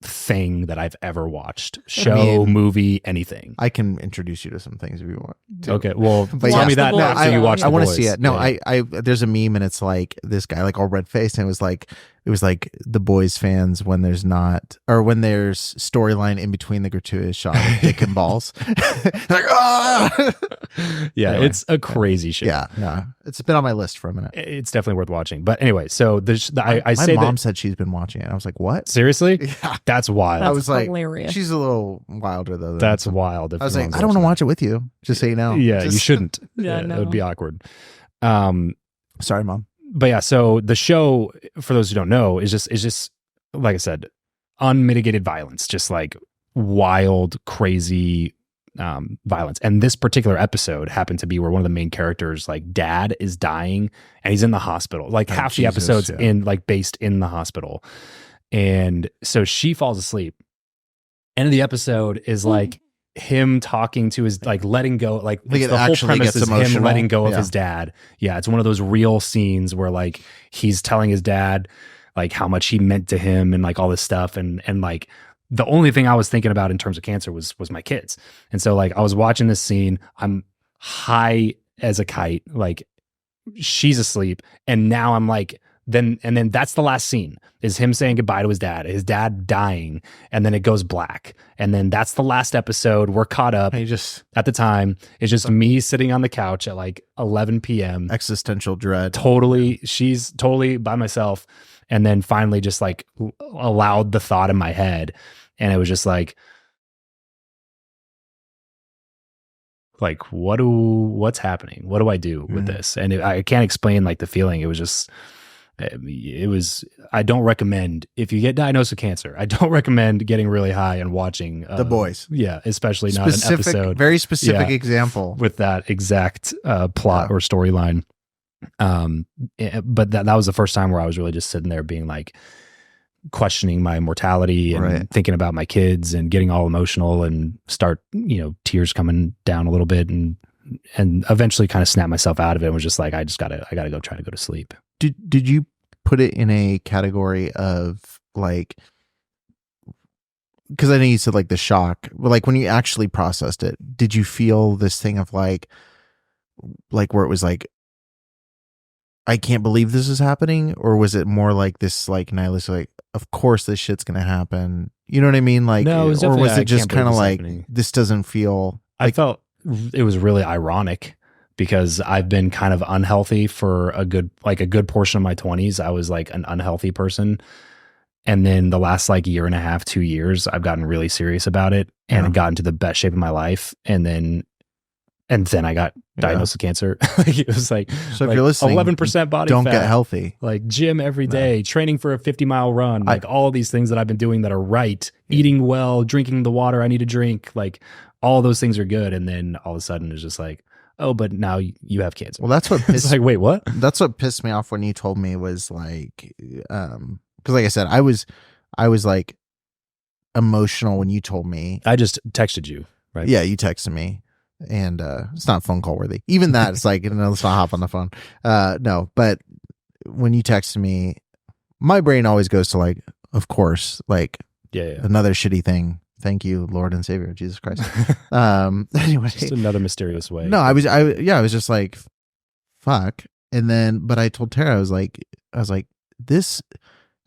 thing that I've ever watched. Show, mean- movie, anything. I can introduce you to some things if you want. Okay, well, But tell yeah. me that The Boys, after you though. watch I The want to Boys. see it. No, Yeah. I there's a meme and it's like this guy like all red faced and it was like it was like the Boys fans when there's not, or when there's storyline in between the gratuitous shot of dick and balls. Like, ah! Yeah, Anyway. it's a crazy show. Yeah, no, it's been on my list for a minute. It's definitely worth watching. But anyway, so I My say mom that said she's been watching it. I was like, what? seriously, Yeah, that's wild. I was like, hilarious. she's a little wilder though. That's wild. If I was your like, mom's I don't want to watching watch it with you. Just so you know. that. Yeah, Just- you shouldn't. Yeah, It no. would be awkward. Sorry, mom. But yeah, so the show, for those who don't know, is just like I said, unmitigated violence, just like wild, crazy violence. And this particular episode happened to be where one of the main characters, like dad, is dying and he's in the hospital. Like Oh, half the Jesus, episodes yeah. in like based in the hospital. And so she falls asleep. End of the episode is like him talking to his, like letting go, like Like, it the whole actually premise gets is him emotional. letting go of Yeah. his dad. Yeah, it's one of those real scenes where like he's telling his dad like how much he meant to him and like all this stuff, and like the only thing I was thinking about in terms of cancer was my kids. And so like I was watching this scene, I'm high as a kite, like she's asleep, and now I'm like then that's the last scene is him saying goodbye to his dad dying, and then it goes black, and then that's the last episode. We're caught up He just at the time. It's just me sitting on the couch at like 11 p.m. existential dread. She's totally by myself, and then finally just like allowed the thought in my head, and it was just like what's happening? What do I do with Mhm. this? And I can't explain like the feeling. It was just I don't recommend, if you get diagnosed with cancer, I don't recommend getting really high and watching The Boys. Yeah, especially not an episode Very specific Yeah. example. with that exact plot or storyline. But that was the first time where I was really just sitting there being like questioning my mortality and Right. thinking about my kids and getting all emotional and start, tears coming down a little bit, and eventually kind of snap myself out of it and was just like, I gotta go try to go to sleep. Did you put it in a category of like, because I know you said like the shock, but like when you actually processed it, did you feel this thing of like where it was like, I can't believe this is happening? Or was it more like this like nihilistic, like, of course this shit's gonna happen? You know what I mean? Like, No, it was or definitely, was I it just can't believe kind of this is like, happening. this doesn't feel I felt it was really ironic because I've been kind of unhealthy for a good portion of my 20s. I was like an unhealthy person. And then the last like year and a half, 2 years, I've gotten really serious about it and Yeah. gotten to the best shape of my life. And then I got diagnosed with cancer. It was like, So if you're listening, 11% body don't fat, get healthy. like gym every day, training for a 50-mile run, I- like all these things that I've been doing that are right, eating well, drinking the water I need to drink, like all those things are good. And then all of a sudden it's just like, oh, but now you have cancer. Well, that's what It's pissed like, wait, what? that's what pissed me off when you told me was like, because like I said, I was like emotional when you told me. I just texted you, right? Yeah, you texted me, and it's not phone call worthy. Even that, it's like, no, let's not hop on the phone. No, but when you texted me, my brain always goes to like, of course, like Yeah. another shitty thing. Thank you, Lord and Savior Jesus Christ. Anyway, Just another mysterious way. no, I was just like, fuck. And then, but I told Tara, I was like, this,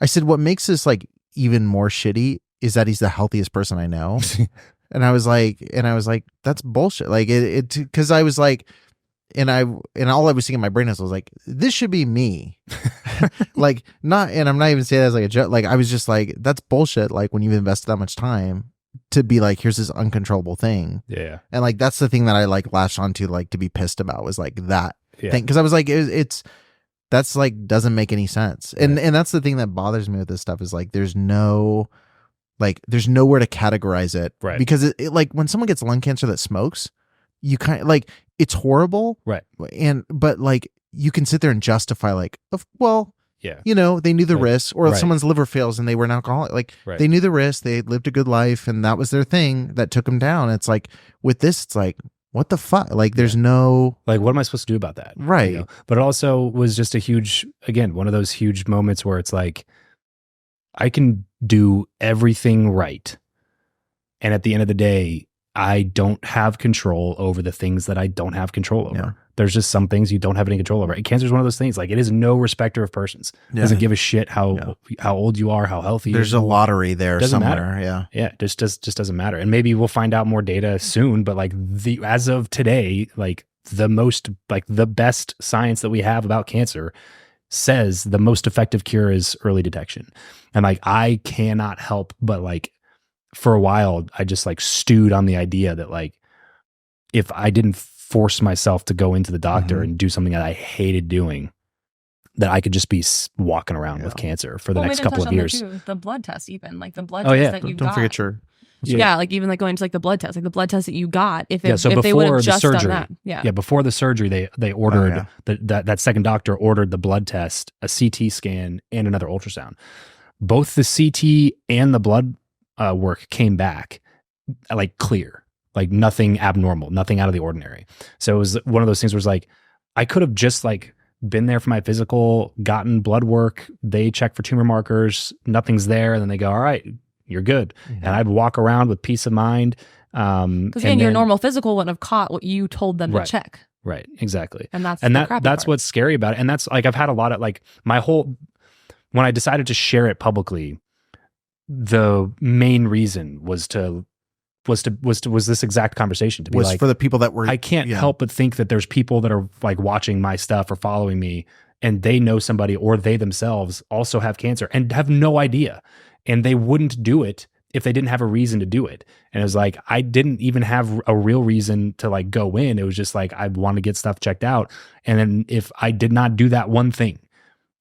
I said, what makes this like even more shitty is that he's the healthiest person I know. And I was like, that's bullshit. Like cause I was like, and all I was thinking in my brain was like, this should be me. Like not, and I'm not even saying that as like a joke. Like I was just like, that's bullshit. Like when you've invested that much time to be like, here's this uncontrollable thing. Yeah. And like that's the thing that I like latched onto, like to be pissed about, was like that Yeah. thing, because I was like, it's that's like doesn't make any sense. And that's the thing that bothers me with this stuff is like there's nowhere to categorize it, Right. Because it like when someone gets lung cancer that smokes, you kind of like, it's horrible, Right. but like you can sit there and justify like, well, Yeah. you know, they knew the Like, risks, or right. someone's liver fails and they were an alcoholic. Like Right. they knew the risk, they lived a good life, and that was their thing that took them down. It's like with this, it's like, what the fuck? Like there's no Like, what am I supposed to do about that? right. But it also was just one of those huge moments where it's like, I can do everything right. And at the end of the day, I don't have control over the things that I don't have control over. Yeah. There's just some things you don't have any control over. And cancer is one of those things. Like, it is no respecter of persons. Yeah. Doesn't give a shit how old you are, how healthy There's you a are. lottery there Doesn't somewhere. matter. Yeah. Yeah, just doesn't matter. And maybe we'll find out more data soon, but like as of today, like the best science that we have about cancer says the most effective cure is early detection. And like, I cannot help but like, for a while, I just like stewed on the idea that like, if I didn't force myself to go into the doctor and do something that I hated doing, that I could just be walking around with cancer for the next couple of years. The blood test, even like the blood Oh, test yeah. that you Don't got. forget your. Yeah, like even like going to like the blood test, that you got. If So if they would before have the just surgery, done that, before the surgery, they ordered that second doctor ordered the blood test, a CT scan, and another ultrasound. Both the CT and the blood work came back like clear, like nothing abnormal, nothing out of the ordinary. So it was one of those things where it's like, I could have just like been there for my physical, gotten blood work, they check for tumor markers, nothing's there, and then they go, all right, you're good. Mm-hmm. And I'd walk around with peace of mind. because your normal physical wouldn't have caught what you told them to check. Right, exactly. And that's that's what's scary about it. And that's like, I've had a lot of like when I decided to share it publicly, the main reason was this exact conversation to be like, for the people that were. I can't help but think that there's people that are like watching my stuff or following me, and they know somebody or they themselves also have cancer and have no idea, and they wouldn't do it if they didn't have a reason to do it. And it was like, I didn't even have a real reason to like go in. It was just like, I want to get stuff checked out. And then if I did not do that one thing,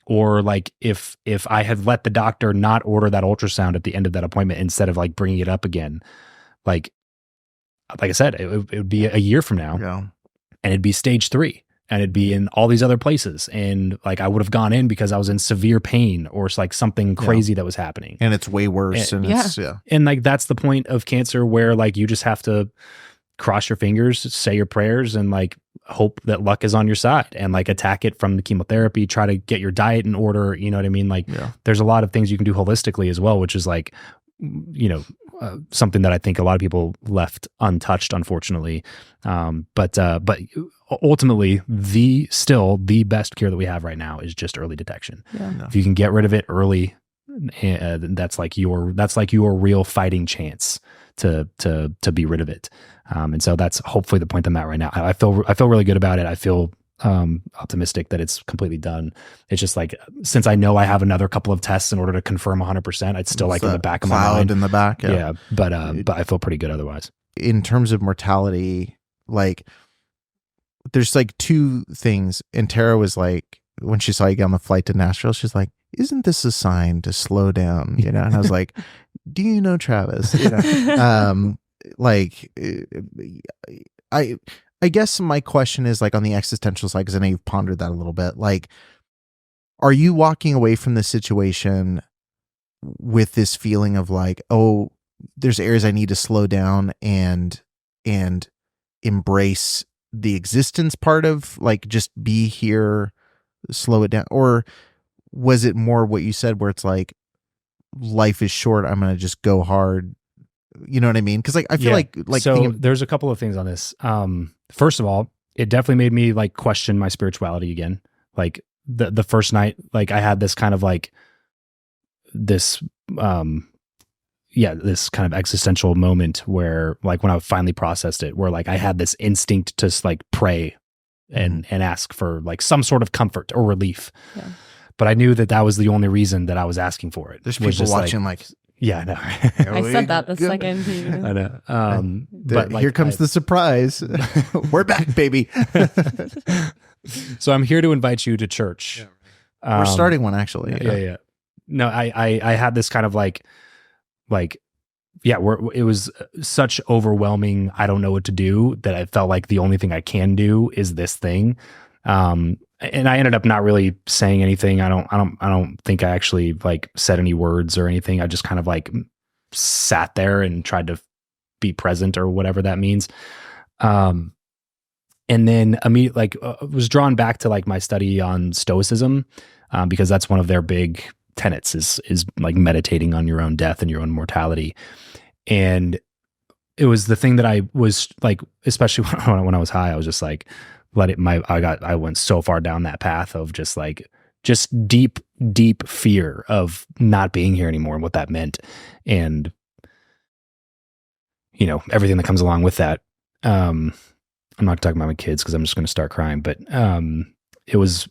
or like if I had let the doctor not order that ultrasound at the end of that appointment instead of like bringing it up again, like I said, it would be a year from now, and it'd be stage 3, and it'd be in all these other places, and like I would have gone in because I was in severe pain or like something crazy that was happening, and it's way worse. And it's and like that's the point of cancer, where like you just have to cross your fingers, say your prayers, and like hope that luck is on your side, and like attack it from the chemotherapy, try to get your diet in order. You know what I mean? Like there's a lot of things you can do holistically as well, which is like, something that I think a lot of people left untouched, unfortunately. But ultimately, the best cure that we have right now is just early detection. If you can get rid of it early, that's like your real fighting chance to be rid of it. And so that's hopefully the point I'm at right now. I feel really good about it. I feel optimistic that it's completely done. It's just like, since I know I have another couple of tests in order to confirm 100%, I'd still like in the back of my mind. In the back. Yeah. But I feel pretty good otherwise. In terms of mortality, like there's like two things. And Tara was like, when she saw you get on the flight to Nashville, she's like, isn't this a sign to slow down? You know? And I was like, do you know Travis? You know? I guess my question is like on the existential side, because I know you've pondered that a little bit. Like, are you walking away from this situation with this feeling of like, oh, there's areas I need to slow down and embrace the existence part of, like, just be here, slow it down? Or was it more what you said, where it's like, life is short, I'm going to just go hard? You know what I mean? Because like, I feel like so there's a couple of things on this. First of all, it definitely made me like question my spirituality again. Like the first night, like I had this kind of like this this kind of existential moment where like when I finally processed it, where like I had this instinct to like pray and ask for like some sort of comfort or relief. Yeah. But I knew that was the only reason that I was asking for it. There's people watching like yeah, I know. I said that the second. I know. But like, here comes the surprise. We're back, baby. So I'm here to invite you to church. We're starting one, actually. Yeah. No, I had this kind of like, it was such overwhelming, I don't know what to do, that I felt like the only thing I can do is this thing. And I ended up not really saying anything. I don't think I actually like said any words or anything. I just kind of like sat there and tried to be present, or whatever that means. And then immediately was drawn back to like my study on Stoicism, because that's one of their big tenets is like meditating on your own death and your own mortality. And it was the thing that I was like, especially when I was high, I was just like, I went so far down that path of just deep, deep fear of not being here anymore and what that meant. And, you know, everything that comes along with that. I'm not talking about my kids because I'm just going to start crying, but it was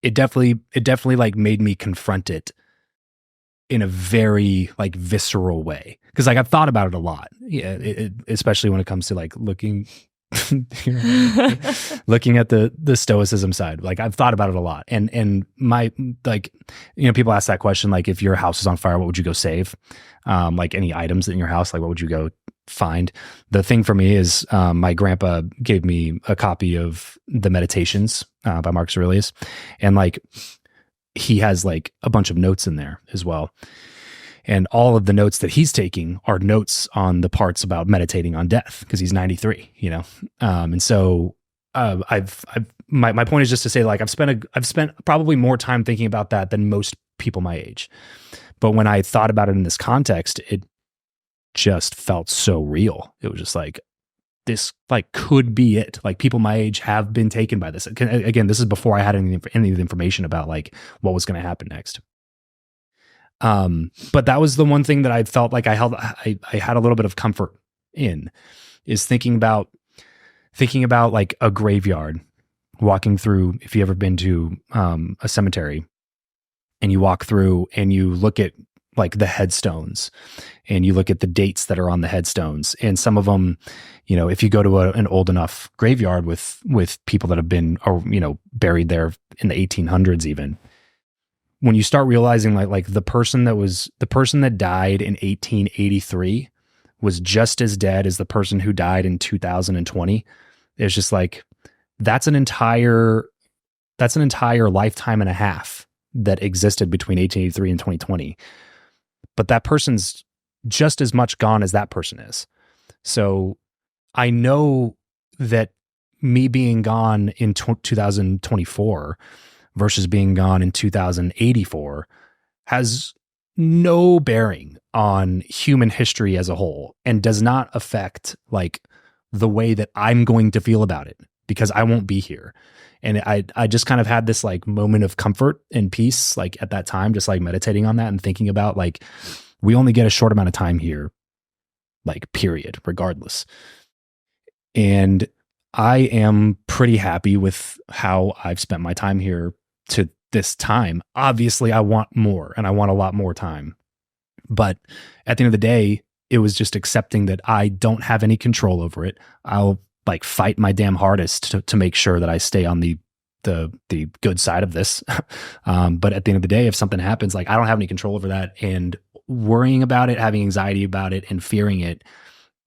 it definitely like made me confront it in a very like visceral way, because like I've thought about it a lot, especially when it comes to like looking looking at the stoicism side. Like I've thought about it a lot, and my, like, you know, people ask that question, like if your house is on fire, what would you go save? Like any items in your house, like what would you go find? The thing for me is my grandpa gave me a copy of the Meditations by Marcus Aurelius, and like he has like a bunch of notes in there as well. And all of the notes that he's taking are notes on the parts about meditating on death, because he's 93, you know? And so my point is just to say, like, I've spent probably more time thinking about that than most people my age. But when I thought about it in this context, it just felt so real. It was just like, this like could be it. Like people my age have been taken by this. Again, this is before I had any of the information about like what was going to happen next. But that was the one thing that I felt like I had a little bit of comfort in, is thinking about like a graveyard, walking through. If you ever been to a cemetery, and you walk through and you look at like the headstones, and you look at the dates that are on the headstones, and some of them, you know, if you go to an old enough graveyard with people that have been, or, you know, buried there in the 1800s even, when you start realizing like the person that died in 1883 was just as dead as the person who died in 2020, it's just like, that's an entire lifetime and a half that existed between 1883 and 2020. But that person's just as much gone as that person is. So I know that me being gone in 2024 versus being gone in 2084 has no bearing on human history as a whole, and does not affect like the way that I'm going to feel about it, because I won't be here. And I just kind of had this like moment of comfort and peace, like at that time, just like meditating on that and thinking about like, we only get a short amount of time here, like period, regardless. And I am pretty happy with how I've spent my time here to this time. Obviously I want more, and I want a lot more time. But at the end of the day, it was just accepting that I don't have any control over it. I'll like fight my damn hardest to make sure that I stay on the good side of this. But at the end of the day, if something happens, like I don't have any control over that, and worrying about it, having anxiety about it, and fearing it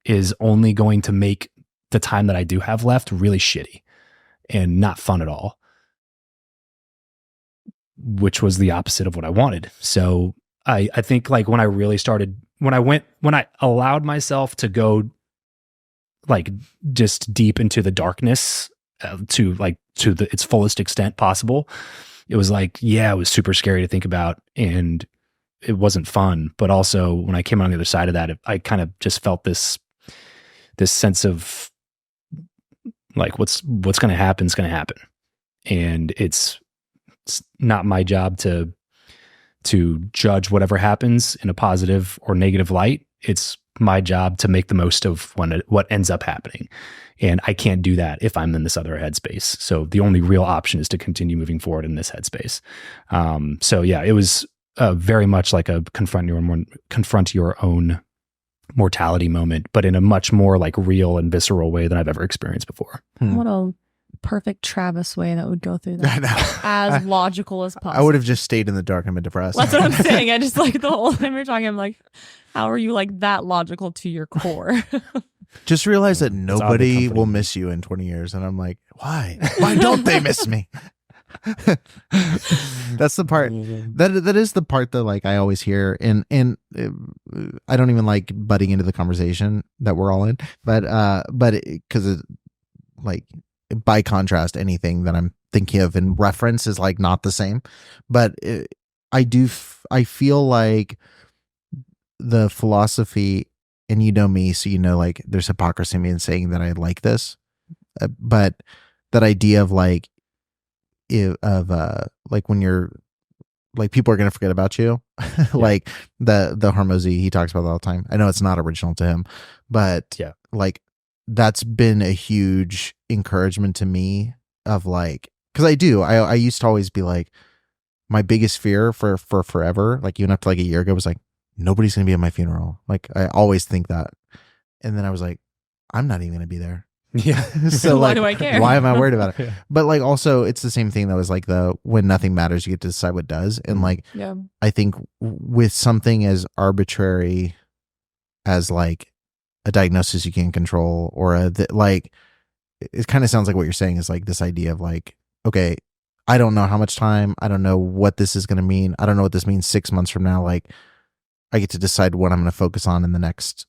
is only going to make the time that I do have left really shitty and not fun at all, which was the opposite of what I wanted. So I think like when I allowed myself to go like just deep into the darkness to its fullest extent possible, it was like, yeah, it was super scary to think about, and it wasn't fun. But also when I came on the other side of that, I kind of just felt this sense of like, what's going to happen is going to happen. And it's not my job to judge whatever happens in a positive or negative light. It's my job to make the most of what ends up happening. And I can't do that if I'm in this other headspace. So the only real option is to continue moving forward in this headspace. So yeah, it was very much like a confront your own mortality moment, but in a much more like real and visceral way than I've ever experienced before. What a perfect Travis way that would go through that. As logical as possible. I would have just stayed in the dark and been depressed. That's what I'm saying. I just like the whole time you're talking, I'm like, how are you like that logical to your core? Just realize that nobody will miss you in 20 years. And I'm like, why? Why don't they miss me? That's the part that is the part that like I always hear, and I don't even like butting into the conversation that we're all in, but because like by contrast, anything that I'm thinking of in reference is like not the same. But I feel like the philosophy, and you know me, so you know like there's hypocrisy in me in saying that I like this, but that idea of like like when you're like people are gonna forget about you, like the Hormozy, he talks about that all the time. I know it's not original to him, but Yeah. like that's been a huge encouragement to me of like, because I used to always be like, my biggest fear for forever, like even up to like a year ago, was like, nobody's gonna be at my funeral. Like I always think that, and then I was like, I'm not even gonna be there. Yeah. So Why like, do I care? why am I worried about it? Yeah. But like also, it's the same thing that was like the when nothing matters, you get to decide what does, and like Yeah. I think with something as arbitrary as like a diagnosis you can't control, or like it kind of sounds like what you're saying is like this idea of like, okay, I don't know how much time, I don't know what this is going to mean, I don't know what this means 6 months from now. Like I get to decide what I'm going to focus on in the next,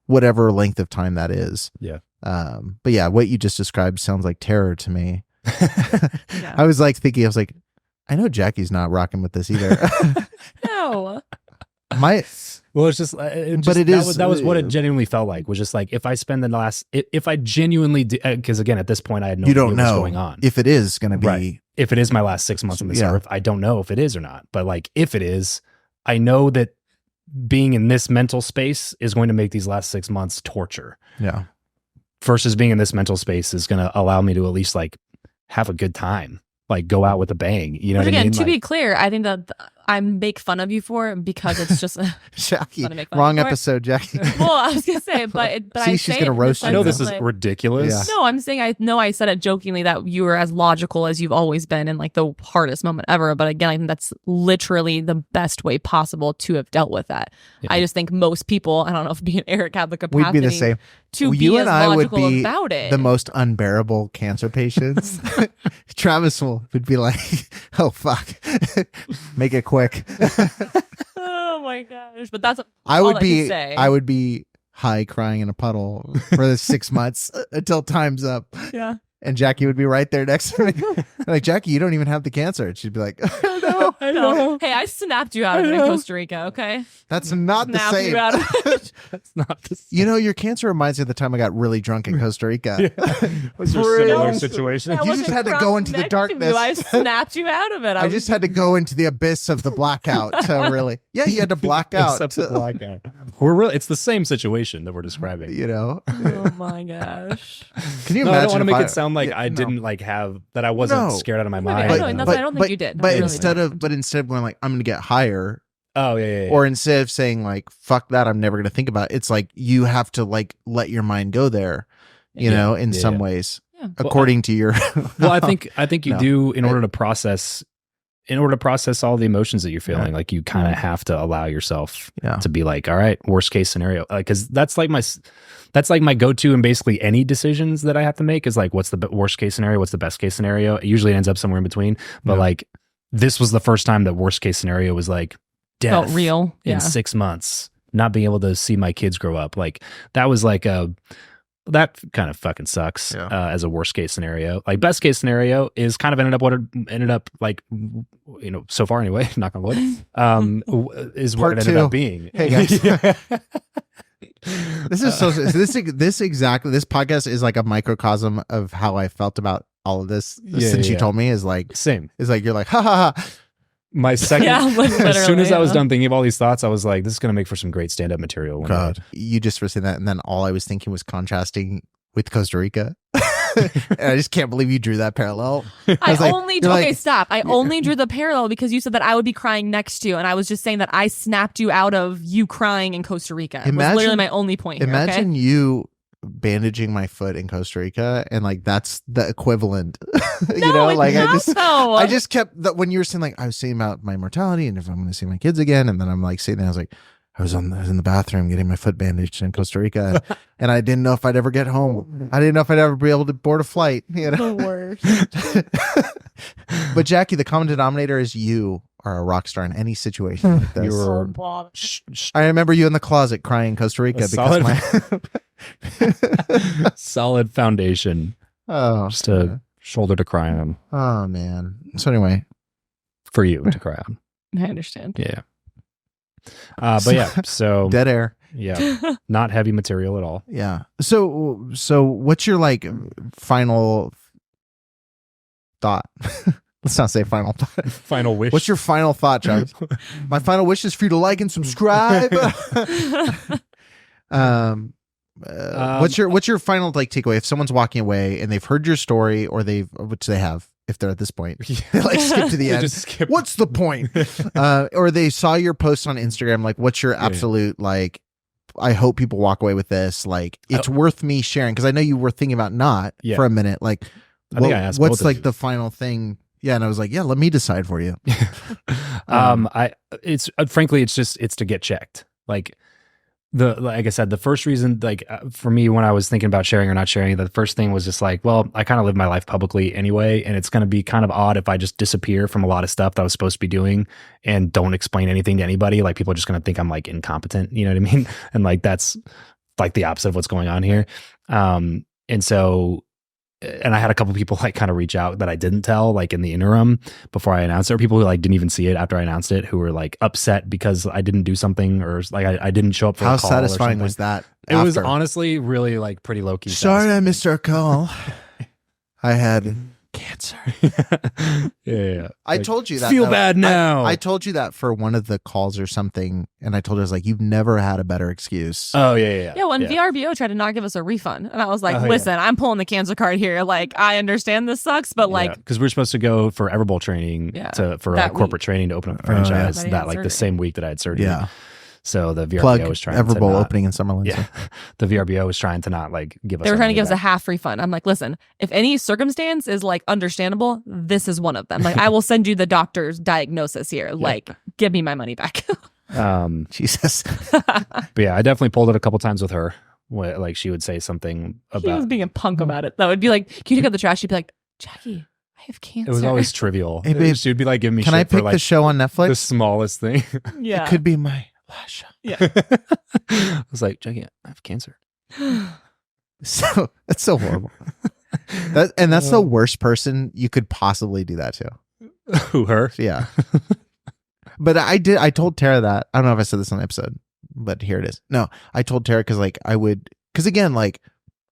whatever length of time that is. Yeah. But yeah, what you just described sounds like terror to me. Yeah. I was like thinking, I was like, I know Jackie's not rocking with this either. No. Well, it's just, But it is- that was what it genuinely felt like. Was just like if I spend the last, if I genuinely, because again at this point I had no You idea don't what's know going on. if it is going to be. Right. If it is my last 6 months on this Yeah. earth, I don't know if it is or not. But like if it is, I know that being in this mental space is going to make these last 6 months torture. Yeah. Versus being in this mental space is going to allow me to at least like have a good time, like go out with a bang. You know But what I again, mean? to Like, be clear, I think that I make fun of you for it because it's just Jackie, Wanna make fun wrong of it? episode, Jackie. well, I was gonna say, but See, I she's say gonna it in the roast you I sense know now. this of, is like- ridiculous. Yeah. No, I'm saying I know I said it jokingly that you were as logical as you've always been in like the hardest moment ever. But again, I think that's literally the best way possible to have dealt with that. Yeah. I just think most people, I don't know if being Eric had the capacity We'd be the same. to Well, be you as and I would logical be about it. The most unbearable cancer patients. Travis would be like, "Oh fuck, make it quick." oh my gosh! But that's I all would I can be. say. I would be high, crying in a puddle for the 6 months until time's up. yeah. And Jackie would be right there next to me. I'm like, Jackie, you don't even have the cancer. And she'd be like, no, No. Hey, I snapped you out of it in Costa Rica. Okay, that's not the snapped same. you out of it. That's not the same. Your cancer reminds me of the time I got really drunk in Costa Rica. Was there For a similar real? situation? I You just wasn't had to crouched go into the next to you. darkness. I snapped you out of it. I just had to go into the abyss of the blackout to really. Yeah, you had to black out. Except the blackout. We're really, it's the same situation that we're describing. Oh my gosh. Can you No, imagine? I don't want to if make it sound like Yeah, I no. didn't like have that. I wasn't No. scared out of my Maybe, mind. I know, that's what I don't think you did. But I really instead don't. of going like, I'm going to get higher, Oh yeah. or instead of saying like, fuck that, I'm never going to think about it, it's like you have to like let your mind go there, Yeah. in Yeah, some yeah. ways, Yeah. according to your. Well, I think you No. do in order to process all the emotions that you're feeling. Right. Like you kind of have to allow yourself Yeah. to be like, all right, worst case scenario, because that's like my go-to in basically any decisions that I have to make is like, what's the worst case scenario? What's the best case scenario? It usually ends up somewhere in between. But Yeah. like, this was the first time that worst case scenario was like death Felt real. in Yeah. 6 months, not being able to see my kids grow up. Like that was like that kind of fucking sucks Yeah. as a worst case scenario. Like best case scenario is kind of ended up like, so far anyway, knock on wood, is what Part it ended two. up being. Hey, guys. Yeah. This is this podcast is like a microcosm of how I felt about all of this Yeah, since you yeah. told me is like Same. you're like ha ha ha. My second, Yeah, as soon as I was literally, done thinking of all these thoughts, I was like, this is going to make for some great stand-up material. one day. God, you just were saying that, and then all I was thinking was contrasting with Costa Rica. And I just can't believe you drew that parallel. I was like- only you're okay, like- stop. I only drew the parallel because you said that I would be crying next to you, and I was just saying that I snapped you out of you crying in Costa Rica. It was Imagine- literally my only point here. Imagine Okay? you bandaging my foot in Costa Rica, and like that's the equivalent. No, it's like not, though. I just kept that when you were saying like I was saying about my mortality and if I'm going to see my kids again, and then I'm like sitting there, I was like, I was in the bathroom getting my foot bandaged in Costa Rica, and I didn't know if I'd ever get home. I didn't know if I'd ever be able to board a flight. the worst. But Jackie, the common denominator is you are a rock star in any situation like this. You were- Oh, Bob. I remember you in the closet crying in Costa Rica A because solid- solid foundation Oh, Just a shoulder to cry on oh man. So anyway, for you to cry on. I understand. Yeah. But yeah, so dead air. yeah, not heavy material at all. Yeah. So what's your like final thought? Let's not say final thought. Final wish. What's your final thought, Travis? My final wish is for you to like and subscribe. What's your final like takeaway if someone's walking away and they've heard your story or which they have if they're at this point they like skip to the They end. just skip. What's the point? Or they saw your post on Instagram, like what's your absolute like I hope people walk away with this, like it's worth me sharing, because I know you were thinking about not for a minute, like I think I asked both what's of like you. the final thing. Yeah, and I was like, yeah, let me decide for you. It's frankly it's to get checked. Like I said, the first reason, like for me, when I was thinking about sharing or not sharing, the first thing was just like, well, I kind of live my life publicly anyway, and it's going to be kind of odd if I just disappear from a lot of stuff that I was supposed to be doing and don't explain anything to anybody. Like people are just going to think I'm like incompetent, you know what I mean? And like that's like the opposite of what's going on here. And so. And I had a couple people like kind of reach out that I didn't tell like in the interim before I announced it, or people who like didn't even see it after I announced it, who were like upset because I didn't do something or like I didn't show up for How a call. satisfying was that? It was after? honestly really like pretty low key. Sorry, I missed our call. I had cancer. yeah. I Like, told you that. feel though. bad now. I told you that for one of the calls or something, and I told you I was like, "You've never had a better excuse." Oh yeah. Yeah, when VRBO tried to not give us a refund, and I was like, Oh, yeah. "Listen, I'm pulling the cancer card here. Like, I understand this sucks, but like, because we're supposed to go for Everbowl training for that corporate week. training to open up a Oh, yeah. franchise That he that had like the surgery. same week that I had surgery. Yeah. So the VRBO Plug was trying to Everbowl not, opening in Summerlin. Yeah, the VRBO was trying to not like give us. they were trying to give us a money half refund." I'm like, "Listen, if any circumstance is like understandable, this is one of them. Like, I will send you the doctor's diagnosis here. Like, give me my money back." back. Jesus. But yeah, I definitely pulled it a couple times with her. Where, like she would say something He was about. being a punk about it, though. It'd be like, "Can you take out the trash?" She'd be like, "Jackie, I have cancer." It was always trivial. Hey, babe, She would be like giving me Can shit I pick for like the show on Netflix? the smallest thing. yeah. It could be my last show. I was like, Jackie, I have cancer. So that's so horrible. That's the worst person you could possibly do that to. Who, her? Yeah. But I told Tara that. I don't know if I said this on the episode, but here it is. No, I told Tara because again, like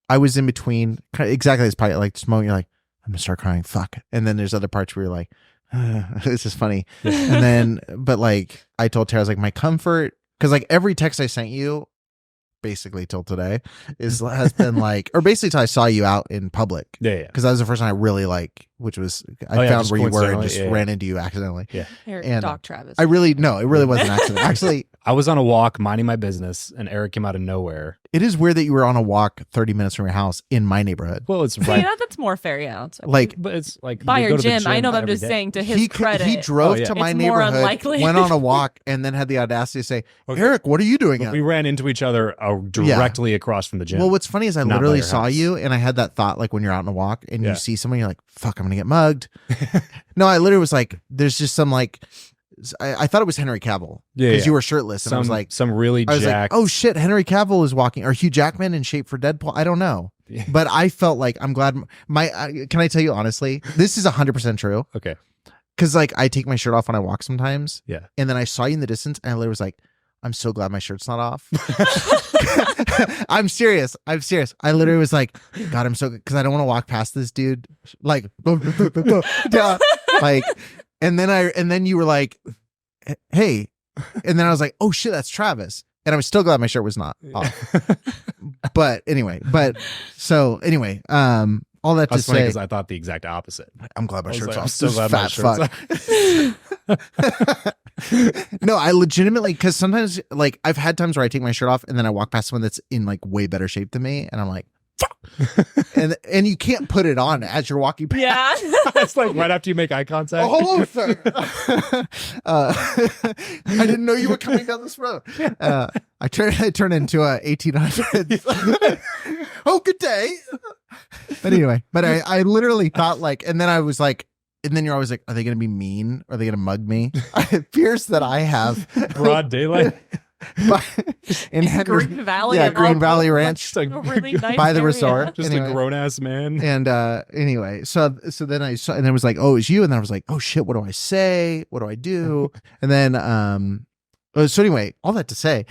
I was in between exactly this part, like this moment you're like, I'm gonna start crying, fuck. And then there's other parts where you're like, it's just funny. And then, but like I told Tara, I was like, my comfort, because like every text I sent you, basically till today, has been like, or basically till I saw you out in public. Yeah. Because that was the first time I really like, which was I Oh, yeah, found just where you were and coincidentally, just yeah. ran into you accidentally. Yeah. Here, And Doc Travis. It really was an accident. Actually, I was on a walk minding my business and Eric came out of nowhere. it is weird that you were on a walk 30 minutes from your house in my neighborhood. Well, it's See, right. that's more fair. Yeah. It's okay. Like But it's like by you your go to the gym. I know, but I'm every just day. saying to his he credit. he drove Oh, yeah. to my It's more neighborhood, unlikely. went on a walk, and then had the audacity to say, Okay. "Eric, what are you doing?" But we ran into each other directly across from the gym. Well, what's funny is I Not by literally your saw house. you, and I had that thought like when you're out on a walk and Yeah. you see someone, you're like, "Fuck, I'm gonna get mugged." No, I literally was like, "There's just some like." I thought it was Henry Cavill because you were shirtless, and I was like, some really I was jacked. like, "Oh shit, Henry Cavill is walking," or Hugh Jackman in shape for Deadpool. I don't know, but I felt like I'm glad. Can I tell you honestly? This is 100% true. Okay. Because like I take my shirt off when I walk sometimes. Yeah. And then I saw you in the distance, and I literally was like, "I'm so glad my shirt's not off." I'm serious. I literally was like, "God, I'm so good," because I don't want to walk past this dude. Like, like, and then you were like, "Hey," and then I was like, "Oh shit, that's Travis." And I was still glad my shirt was not off. But anyway, all that to That's funny say, because I thought the exact opposite. I'm glad my I was shirt's like, off. I'm so This glad my fat shirt's fuck. No, I legitimately, because sometimes like I've had times where I take my shirt off and then I walk past someone that's in like way better shape than me, and I'm like, fuck. and you can't put it on as you're walking past. Yeah. It's like right after you make eye contact. Oh, hello, sir. I didn't know you were coming down this road. I turned into a 1800. Oh, good day. But anyway, I literally thought like, and then I was like, and then you're always like, are they going to be mean? Are they going to mug me? It appears that I have Broad daylight. in Green Valley. yeah, of Green all Valley places. Ranch. Just a, A really nice By the area. resort. just Anyway. a grown ass man. And anyway, so then I saw, and then it was like, oh, it's you, and then I was like, oh shit, what do I say? What do I do? And then so anyway, all that to say,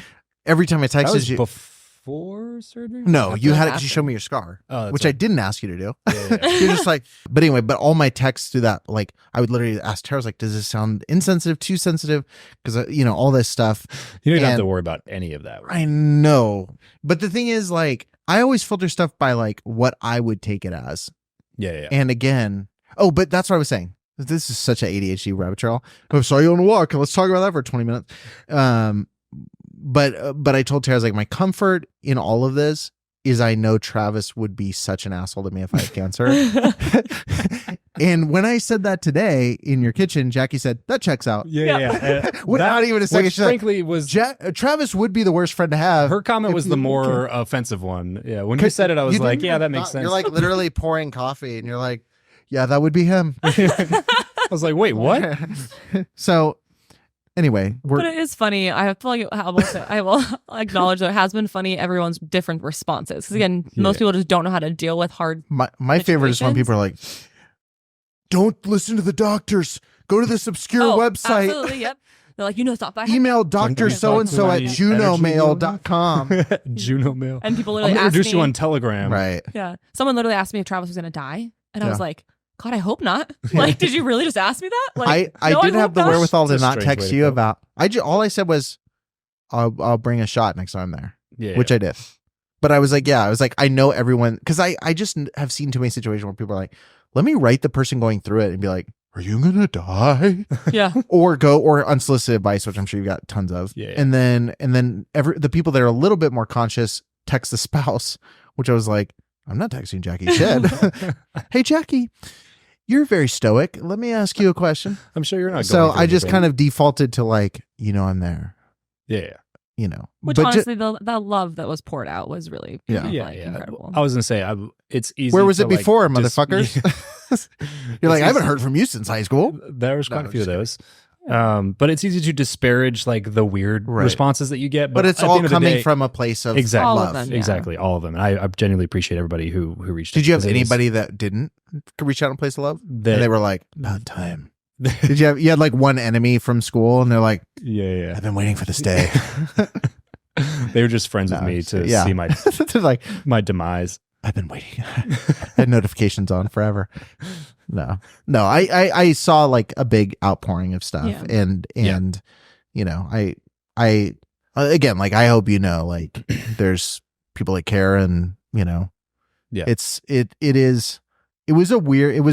every time I That texted was you, before surgery. no, you had it because you After. showed me your scar, Oh, that's which I right. didn't ask you to do. Yeah, yeah. You're just like, but anyway, but all my texts through that, like, I would literally ask Tara, I was like, does this sound insensitive, too sensitive? Because all this stuff. You don't have And- to worry about any of that. I know, but the thing is, like, I always filter stuff by like what I would take it as. Yeah, yeah. And again, oh, but that's what I was saying. This is such an ADHD rabbit trail. I saw you on a walk. Let's talk about that for 20 minutes. But I told Tara, I was like, my comfort in all of this is I know Travis would be such an asshole to me if I had cancer. And when I said that today in your kitchen, Jackie said, that checks out. Yeah. Without even a second, which she's like, frankly was Travis would be the worst friend to have. her comment if was you- the more offensive one. Yeah, when you said it, I was You like, didn't yeah, even that makes thought- sense. You're like literally pouring coffee and you're like, yeah, that would be him. I was like, wait, what? So anyway, But it is funny. I feel like I will acknowledge that it has been funny. Everyone's different responses. Because again, most Yeah. people just don't know how to deal with hard. my favorite is when people are like, don't listen to the doctors. Go to this obscure website. Absolutely, yep. They're like, stop by. Email Dr. So-and-so at junomail.com. Juno Mail. And people I'm literally gonna ask introduce me. you on Telegram. Right. Yeah. Someone literally asked me if Travis was going to die. And I Yeah. was like, God, I hope not. Like, did you really just ask me that? Like, I no, did have hope the not. wherewithal to It's a not strange way text to you go. about. All I said was, I'll bring a shot next time I'm there, Yeah. which I did. But I was like, I know everyone, because I just have seen too many situations where people are like, let me write the person going through it and be like, are you gonna die? Yeah. or unsolicited advice, which I'm sure you've got tons of. Yeah. And then the people that are a little bit more conscious text the spouse, which I was like, I'm not texting Jackie Shed. Hey Jackie, you're very stoic. Let me ask you a question. I'm sure you're not. So I just kind of defaulted to like, I'm there. yeah. Which But honestly, the love that was poured out was really Yeah. incredible. I was gonna say it's easy. where was to, it before, just- motherfuckers? You're like, I haven't heard from you since high school. There was quite No, a few of just those. But it's easy to disparage like the weird Right. responses that you get. But it's at the all end of the coming day- from a place of Exactly. All of love. them. Yeah. Exactly, all of them. And I genuinely appreciate everybody who reached. Did out, you have 'cause it is- anybody that didn't reach out in place of love? that And they were like, about time. Did you had like one enemy from school and they're like, yeah. I've been waiting for this day. They were just friends with No, me to yeah. see my They're like, my demise. I've been waiting. I had notifications on forever. No, I saw like a big outpouring of stuff, Yeah. and Yeah. I again, like, I hope like there's people that care, and Yeah. it was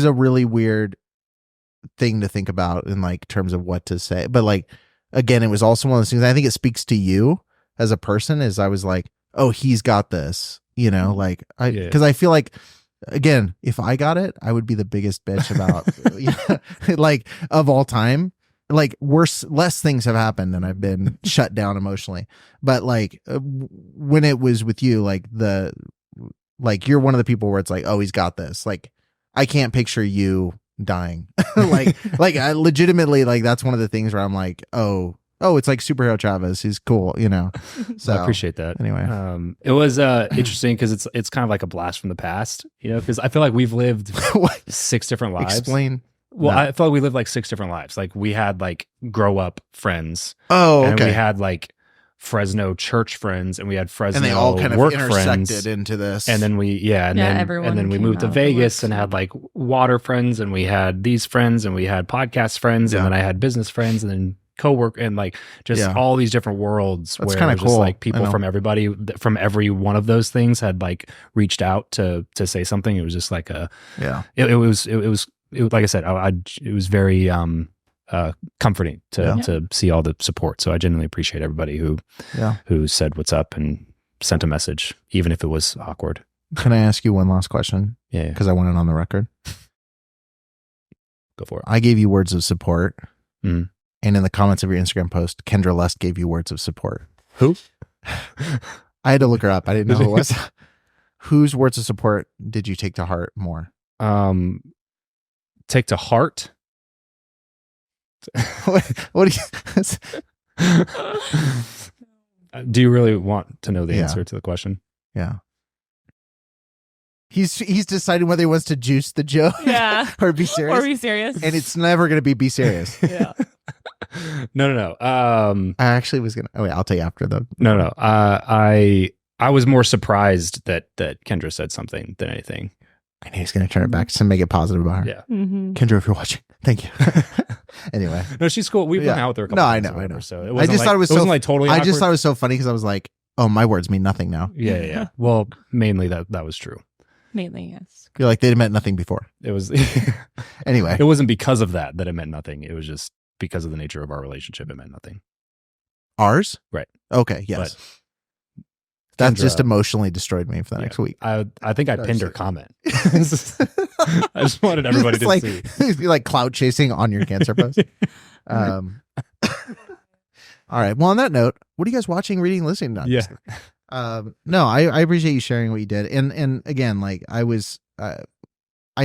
a really weird thing to think about in like terms of what to say, but like again, it was also one of those things. I think it speaks to you as a person. Is I was like, oh, he's got this, like because I feel like, again, if I got it, I would be the biggest bitch about like of all time. Like less things have happened and I've been shut down emotionally. But like when it was with you, like you're one of the people where it's like, oh, he's got this. Like I can't picture you dying. like I legitimately, like that's one of the things where I'm like, oh, it's like superhero Travis. He's cool, So I appreciate that. Anyway. It was interesting because it's kind of like a blast from the past, because I feel like we've lived What? 6 different lives. Explain. Well, No. I feel like we lived like 6 different lives. Like we had like grow up friends, Oh, and okay. we had like Fresno church friends, and we had Fresno And they all kind of work intersected friends. into this. And then we everyone and then we came moved to out that Vegas works. and had like water friends, and we had these friends, and we had podcast friends, Yeah. and then I had business friends, and then co-work, and like just Yeah. all these different worlds. That's where kinda it was just cool. like I people know. from everybody from every one of those things had like reached out to say something. It was just like yeah. it was like I said, it was very comforting Yeah. to see all the support. So I genuinely appreciate everybody Yeah. who said what's up and sent a message, even if it was awkward. Can I ask you one last question? Yeah, Because I want it on the record. go for it. I gave you words of support. Mm. And in the comments of your Instagram post, Kendra Lust gave you words of support. Who? I had to look her up. I didn't know who it was. Whose words of support did you take to heart more? Take to heart. what do you Do you really want to know the Yeah. answer to the question? Yeah. He's deciding whether he wants to juice the joke Yeah. or be serious. Or be serious. And it's never going to be serious. yeah. No. I actually was going to, wait, I'll tell you after though. No. I was more surprised that Kendra said something than anything. I knew he was going to turn it back to make it positive about her. Yeah. Mm-hmm. Kendra, if you're watching, thank you. Anyway. No, she's cool. We've Yeah. hung out with her a couple No, I times know, or I whatever, know. So I wasn't just like, thought it was wasn't so, like totally I awkward. just thought it was so funny because I was like, oh, my words mean nothing now. Yeah. Well, mainly that was true. Mainly, yes. You're like, they meant nothing before. It was Anyway. it wasn't because of that it meant nothing. It was just because of the nature of our relationship it meant nothing. Ours? Right. Okay, yes. But That Kendra- just emotionally destroyed me for the Yeah. next week. I think I That pinned was her sick. comment. I just wanted everybody It's to like, see. you're like cloud chasing on your cancer post. All right. Well, on that note, what are you guys watching, reading, listening to? Yeah. No, I appreciate you sharing what you did. And again, like I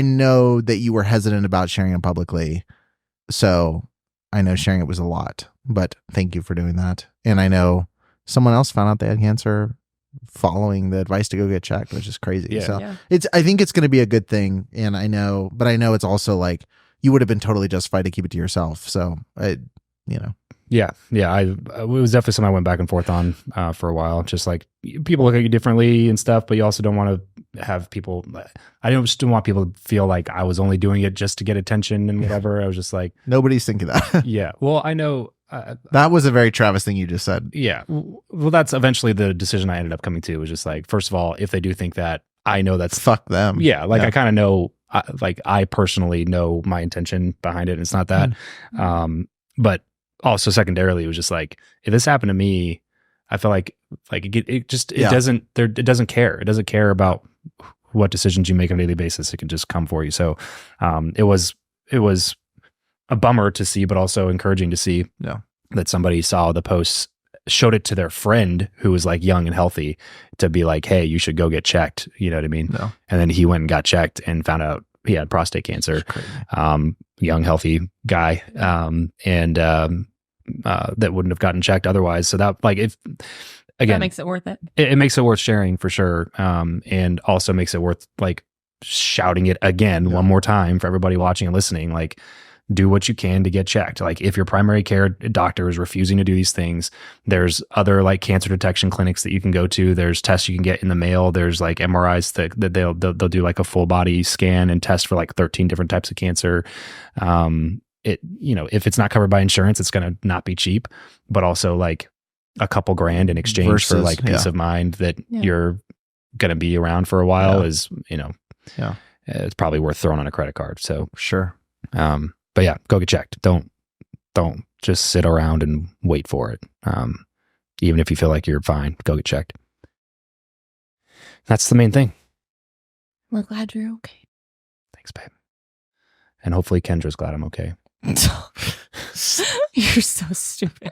know that you were hesitant about sharing it publicly. So I know sharing it was a lot, but thank you for doing that. And I know someone else found out they had cancer following the advice to go get checked, which is crazy. Yeah. So Yeah. I think it's going to be a good thing. And I know it's also like you would have been totally justified to keep it to yourself. So Yeah. It was definitely something I went back and forth on for a while. Just like people look at you differently and stuff, but you also don't want to have people. I don't want people to feel like I was only doing it just to get attention and whatever. I was just like, nobody's thinking that. yeah. Well, I know. That was a very Travis thing you just said. Yeah. Well, that's eventually the decision I ended up coming to. Was just like, first of all, if they do think that, I know that's Fuck them. yeah. Like Yeah. I kind of know. I personally know my intention behind it. And it's not that. But also secondarily, it was just like, if this happened to me, I feel like it Yeah. doesn't care. It doesn't care about what decisions you make on a daily basis. It can just come for you. So it was a bummer to see, but also encouraging to see Yeah. that somebody saw the posts, showed it to their friend who was like young and healthy to be like, hey, you should go get checked. You know what I mean? No. And then he went and got checked and found out he had prostate cancer. Young, healthy guy. That wouldn't have gotten checked otherwise. So that again, That makes it worth it. it makes it worth sharing for sure. And also makes it worth like shouting it again one more time for everybody watching and listening. Like, do what you can to get checked. Like if your primary care doctor is refusing to do these things, there's other like cancer detection clinics that you can go to. There's tests you can get in the mail. There's like MRIs that they'll do like a full body scan and test for like 13 different types of cancer. If it's not covered by insurance, it's going to not be cheap, but also like a couple grand in exchange for Versus, like peace of mind that Yeah. you're going to be around for a while Yeah. is, Yeah. it's probably worth throwing on a credit card. So, Sure. but yeah, go get checked. Don't just sit around and wait for it. Even if you feel like you're fine, go get checked. That's the main thing. We're glad you're okay. Thanks, babe. And hopefully Kendra's glad I'm okay. You're so stupid.